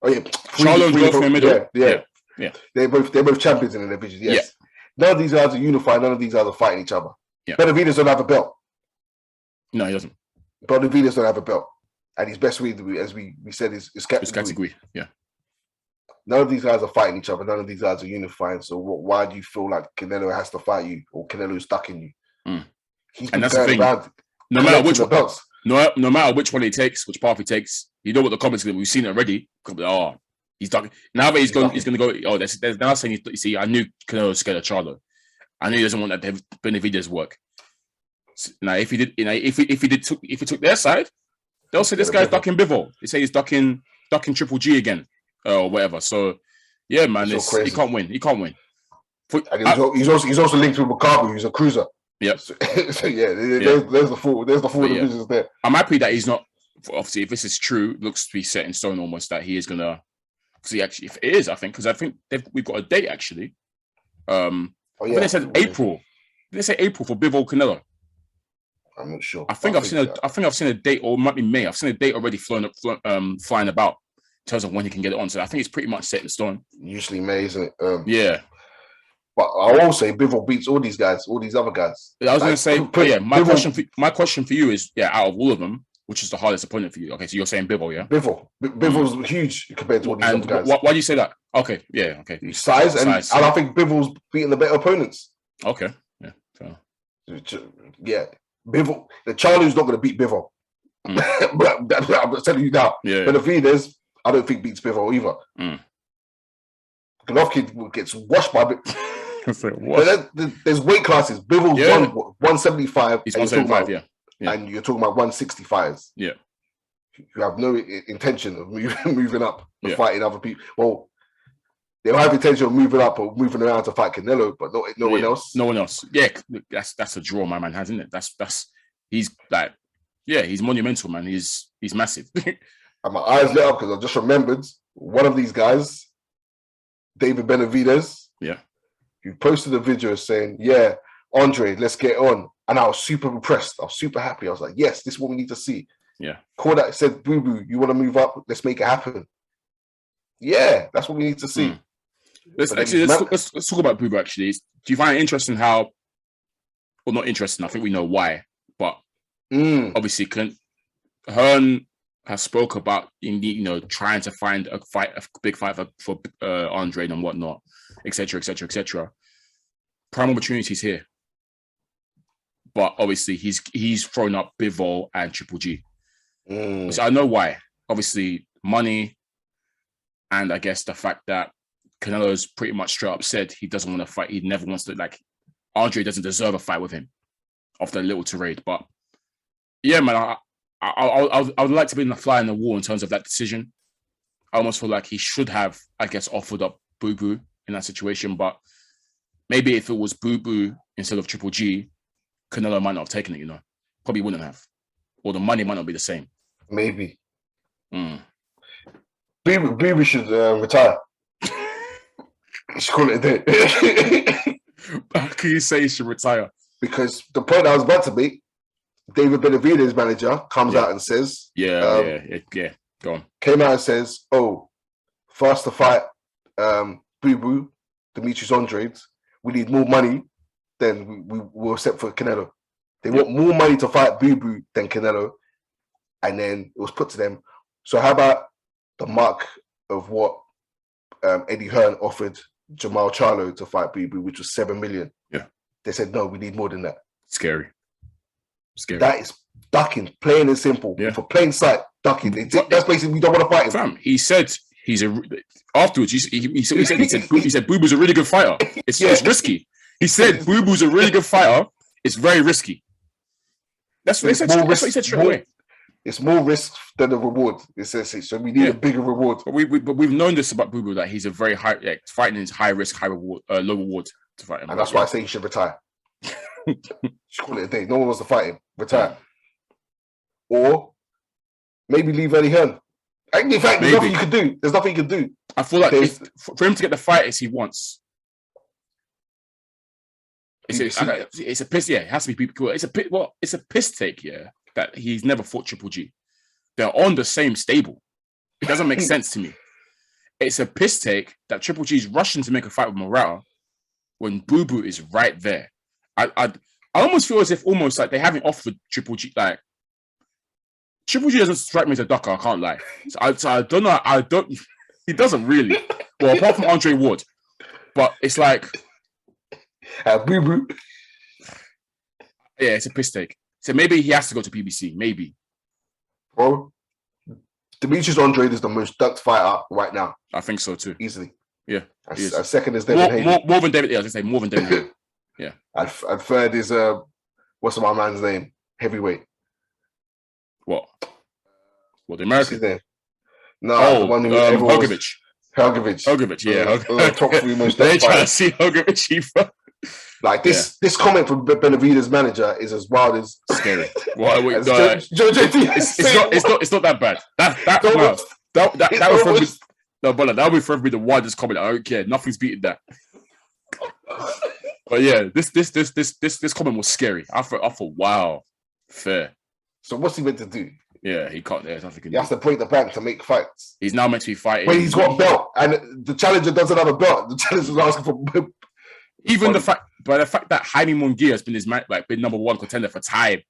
Oh yeah. Charlo and Golovkin in the middle. Yeah. They're both champions in their divisions. Yes. Yeah. None of these guys are unified. None of these guys are fighting each other. Yeah. Benavidez don't have a belt. No, he doesn't. Benavidez don't have a belt. And his best weight, as we said, is category. Yeah. None of these guys are fighting each other. None of these guys are unifying. So why do you feel like Canelo has to fight you or Canelo is stuck in you? He's been that's the thing. No matter which one, no matter which one he takes, which path he takes, you know what the comments are. We've seen it already. Oh, he's stuck. Now that he's going to go. Oh, they're now saying. You see, I knew Canelo was scared of Charlo. I knew he doesn't want that Benavidez work. Now, if he did, if he took their side, they'll say this guy's ducking Bivol. They say he's ducking Triple G again. Or whatever. So, yeah, man, he can't win. He can't win. And he's also linked with McCarthy, who's a cruiser. Yeah. So there's the full divisions there. I'm happy that he's not. Obviously, if this is true, looks to be set in stone almost that he is gonna. Because actually, if it is, I think we've got a date actually. They said April. Did they say April for Bivol Canelo? I'm not sure. I think I've seen a date, or it might be May. I've seen a date already flying about. In terms of when he can get it on. So I think it's pretty much set in stone. Usually May, isn't it? Yeah. But I will say Bivol beats all these guys, all these other guys. I was going to say, my question for you is, out of all of them, which is the hardest opponent for you? Okay, so you're saying Bivol, yeah? Bivol's huge compared to all these other guys. Why do you say that? Okay, yeah, okay. Size, and I think Bivol's beating the better opponents. Okay, yeah. Fair. Yeah, Bivol, the Charlie's not going to beat Bivol. But I'm telling you now. Yeah. Benavidez, I don't think beats Bivol either. Golovkin gets washed by there's weight classes. Bivol's 175. He's 175, and you're talking about 165s. Yeah. You have no intention of moving up and fighting other people. Well, they'll have intention of moving up or moving around to fight Canelo, but no one else. No one else. Yeah, that's a draw my man has, isn't it? He's like, he's monumental, man. He's massive. And my eyes lit up because I just remembered one of these guys, David Benavidez. Yeah. He posted a video saying, Andre, let's get on. And I was super impressed. I was super happy. I was like, yes, this is what we need to see. Yeah. Called that, said, Boo Boo, you want to move up? Let's make it happen. Yeah, that's what we need to see. Let's talk about Boo Boo, actually. Do you find it interesting how, well, not interesting, I think we know why, but obviously Hearn has spoke about trying to find a big fight for Andre and whatnot, etc., etc., etc. Prime opportunities here, but obviously he's thrown up Bivol and Triple G. So I know why. Obviously, money, and I guess the fact that Canelo's pretty much straight up said he doesn't want to fight. He never wants to. Andre doesn't deserve a fight with him after a little tirade. But yeah, man, I would like to be in the wall in terms of that decision. I almost feel like he should have, I guess, offered up Boo Boo in that situation. But maybe if it was Boo Boo instead of Triple G, Canelo might not have taken it, you know. Probably wouldn't have. Or the money might not be the same. Maybe. Boo should retire. You should call it a day. How can you say he should retire? Because the point I was about to make, David Benavidez' manager comes out and says, go on. Came out and says, for us to fight Boo Boo, Demetrius Andrade, we need more money than we will accept for Canelo. They want more money to fight Boo Boo than Canelo. And then it was put to them, so how about the mark of what Eddie Hearn offered Jamal Charlo to fight Boo Boo, which was $7 million? Yeah. They said, no, we need more than that. Scary. That is ducking, plain and simple. Yeah. For plain sight, ducking. That's basically, we don't want to fight him. Fam, he said afterwards, he said Boo Boo's a really good fighter. It's risky. He said Boo Boo's a really good fighter. It's very risky. That's what he said straight away. It's more risk than the reward. It says so. We need a bigger reward. But we've known this about Boo Boo, that he's a very high fighting is high risk, high reward, low reward to fight him. And that's why I say he should retire. Just call it a day. No one wants to fight him. Retire, or maybe leave Eddie Hearn. In fact, there's nothing you can do. There's nothing you can do. I feel like for him to get the fighters he wants, it's a piss. Yeah, it has to be people. It's a piss take. Yeah. That he's never fought Triple G. They're on the same stable. It doesn't make sense to me. It's a piss take that Triple G is rushing to make a fight with Morata when Boo Boo is right there. I almost feel as if almost like they haven't offered Triple G. Like Triple G doesn't strike me as a ducker. I can't lie. So I don't know. He doesn't really. Well, apart from Andre Ward, but it's like Boo Boo. Yeah, it's a piss take. So maybe he has to go to PBC. Maybe. Bro, Demetrius Andrade is the most ducked fighter right now. I think so too. Easily. Yeah. As second is David Hayden. More than David. Yeah, I was gonna say more than David Hayden. Yeah. And third is what's my man's name? Heavyweight. What? The American? What's his name? No, the one who Hogovich. Hogovich, yeah. Top three most they trying to see Hogovich either. Like this comment from Benavidez' manager is as wild as scary. It's not that bad. That would forever be the wildest comment. I don't care. Nothing's beating that. But yeah, this comment was scary. I thought, wow, fair. So what's he meant to do? Yeah, he can't. There's nothing. He has to break the bank to make fights. He's now meant to be fighting. But he's got a belt, and the challenger doesn't have a belt. The challenger's asking for. Even the fact that Jaime Munguia has been been number one contender for time.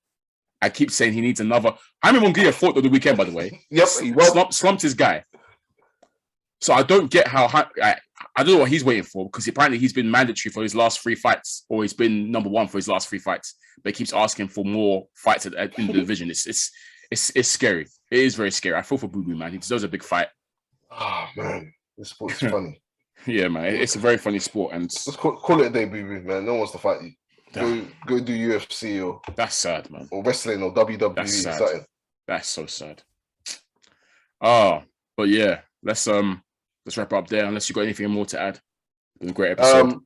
I keep saying he needs another. Jaime Munguia fought on the weekend, by the way. Yep, he slumped his guy. So I don't get how. I don't know what he's waiting for, because apparently he's been mandatory for his last 3 fights, or he's been number one for his last 3 fights. But he keeps asking for more fights in the division. It's scary. It is very scary. I feel for Boo Boo, man. He deserves a big fight. Oh man, this sport's funny. Yeah, man, it's a very funny sport, and let's call it a day, Boo Boo, man. No one wants to fight you. Go do UFC or that's sad, man. Or wrestling or WWE. That's sad. Something. That's so sad. Oh, but yeah, let's wrap up there. Unless you got anything more to add. It's been a great episode.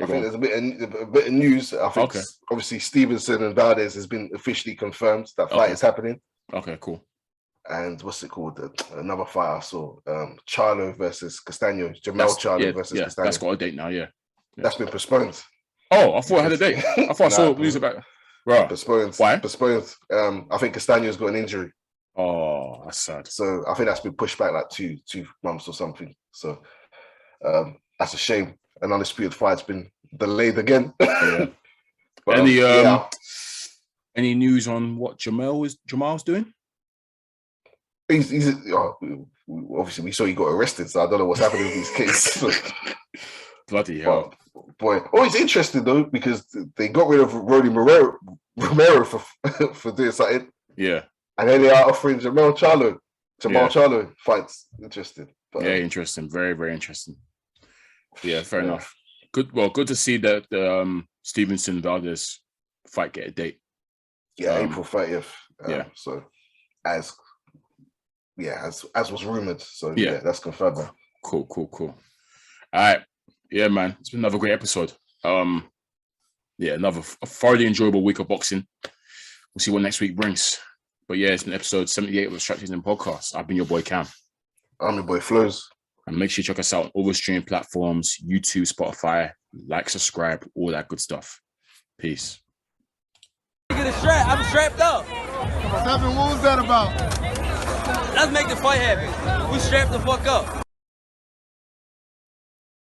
I think there's a bit of news. I think obviously Stevenson and Valdez has been officially confirmed that fight is happening. Okay, cool. And what's it called? Another fight I saw, Charlo versus Castaño. Charlo versus Castaño. That's got a date now, yeah. That's been postponed. Oh, I thought it had a date. I thought I saw news about it. Right. Postponed. Why? Postponed. I think Castaño's got an injury. Oh, that's sad. So I think that's been pushed back like two months or something. So that's a shame. An undisputed fight's been delayed again. Yeah. But, any news on what Jamal's doing? He's obviously we saw he got arrested, so I don't know what's happening with his case. Bloody hell. Boy. Oh, it's interesting though, because they got rid of Roddy Romero for doing something. Yeah. And then they are offering Jamal Charlo fights. Interesting. But, yeah, interesting. Very, very interesting. Yeah, fair enough. Good to see that Stevenson Valdez fight get a date. Yeah, April 30th. So as was rumored. So yeah, that's confirmed. Cool. All right. yeah, man, it's been another great episode. Yeah, another thoroughly enjoyable week of boxing. We'll see what next week brings. But yeah, it's been episode 78 of the SZN Podcast. I've been your boy Cam. I'm your boy Flowz. And make sure you check us out on all the streaming platforms, YouTube, Spotify, like, subscribe, all that good stuff. Peace. Get a strap. I'm strapped up. What was that about? Let's make the fight happen. We strapped the fuck up.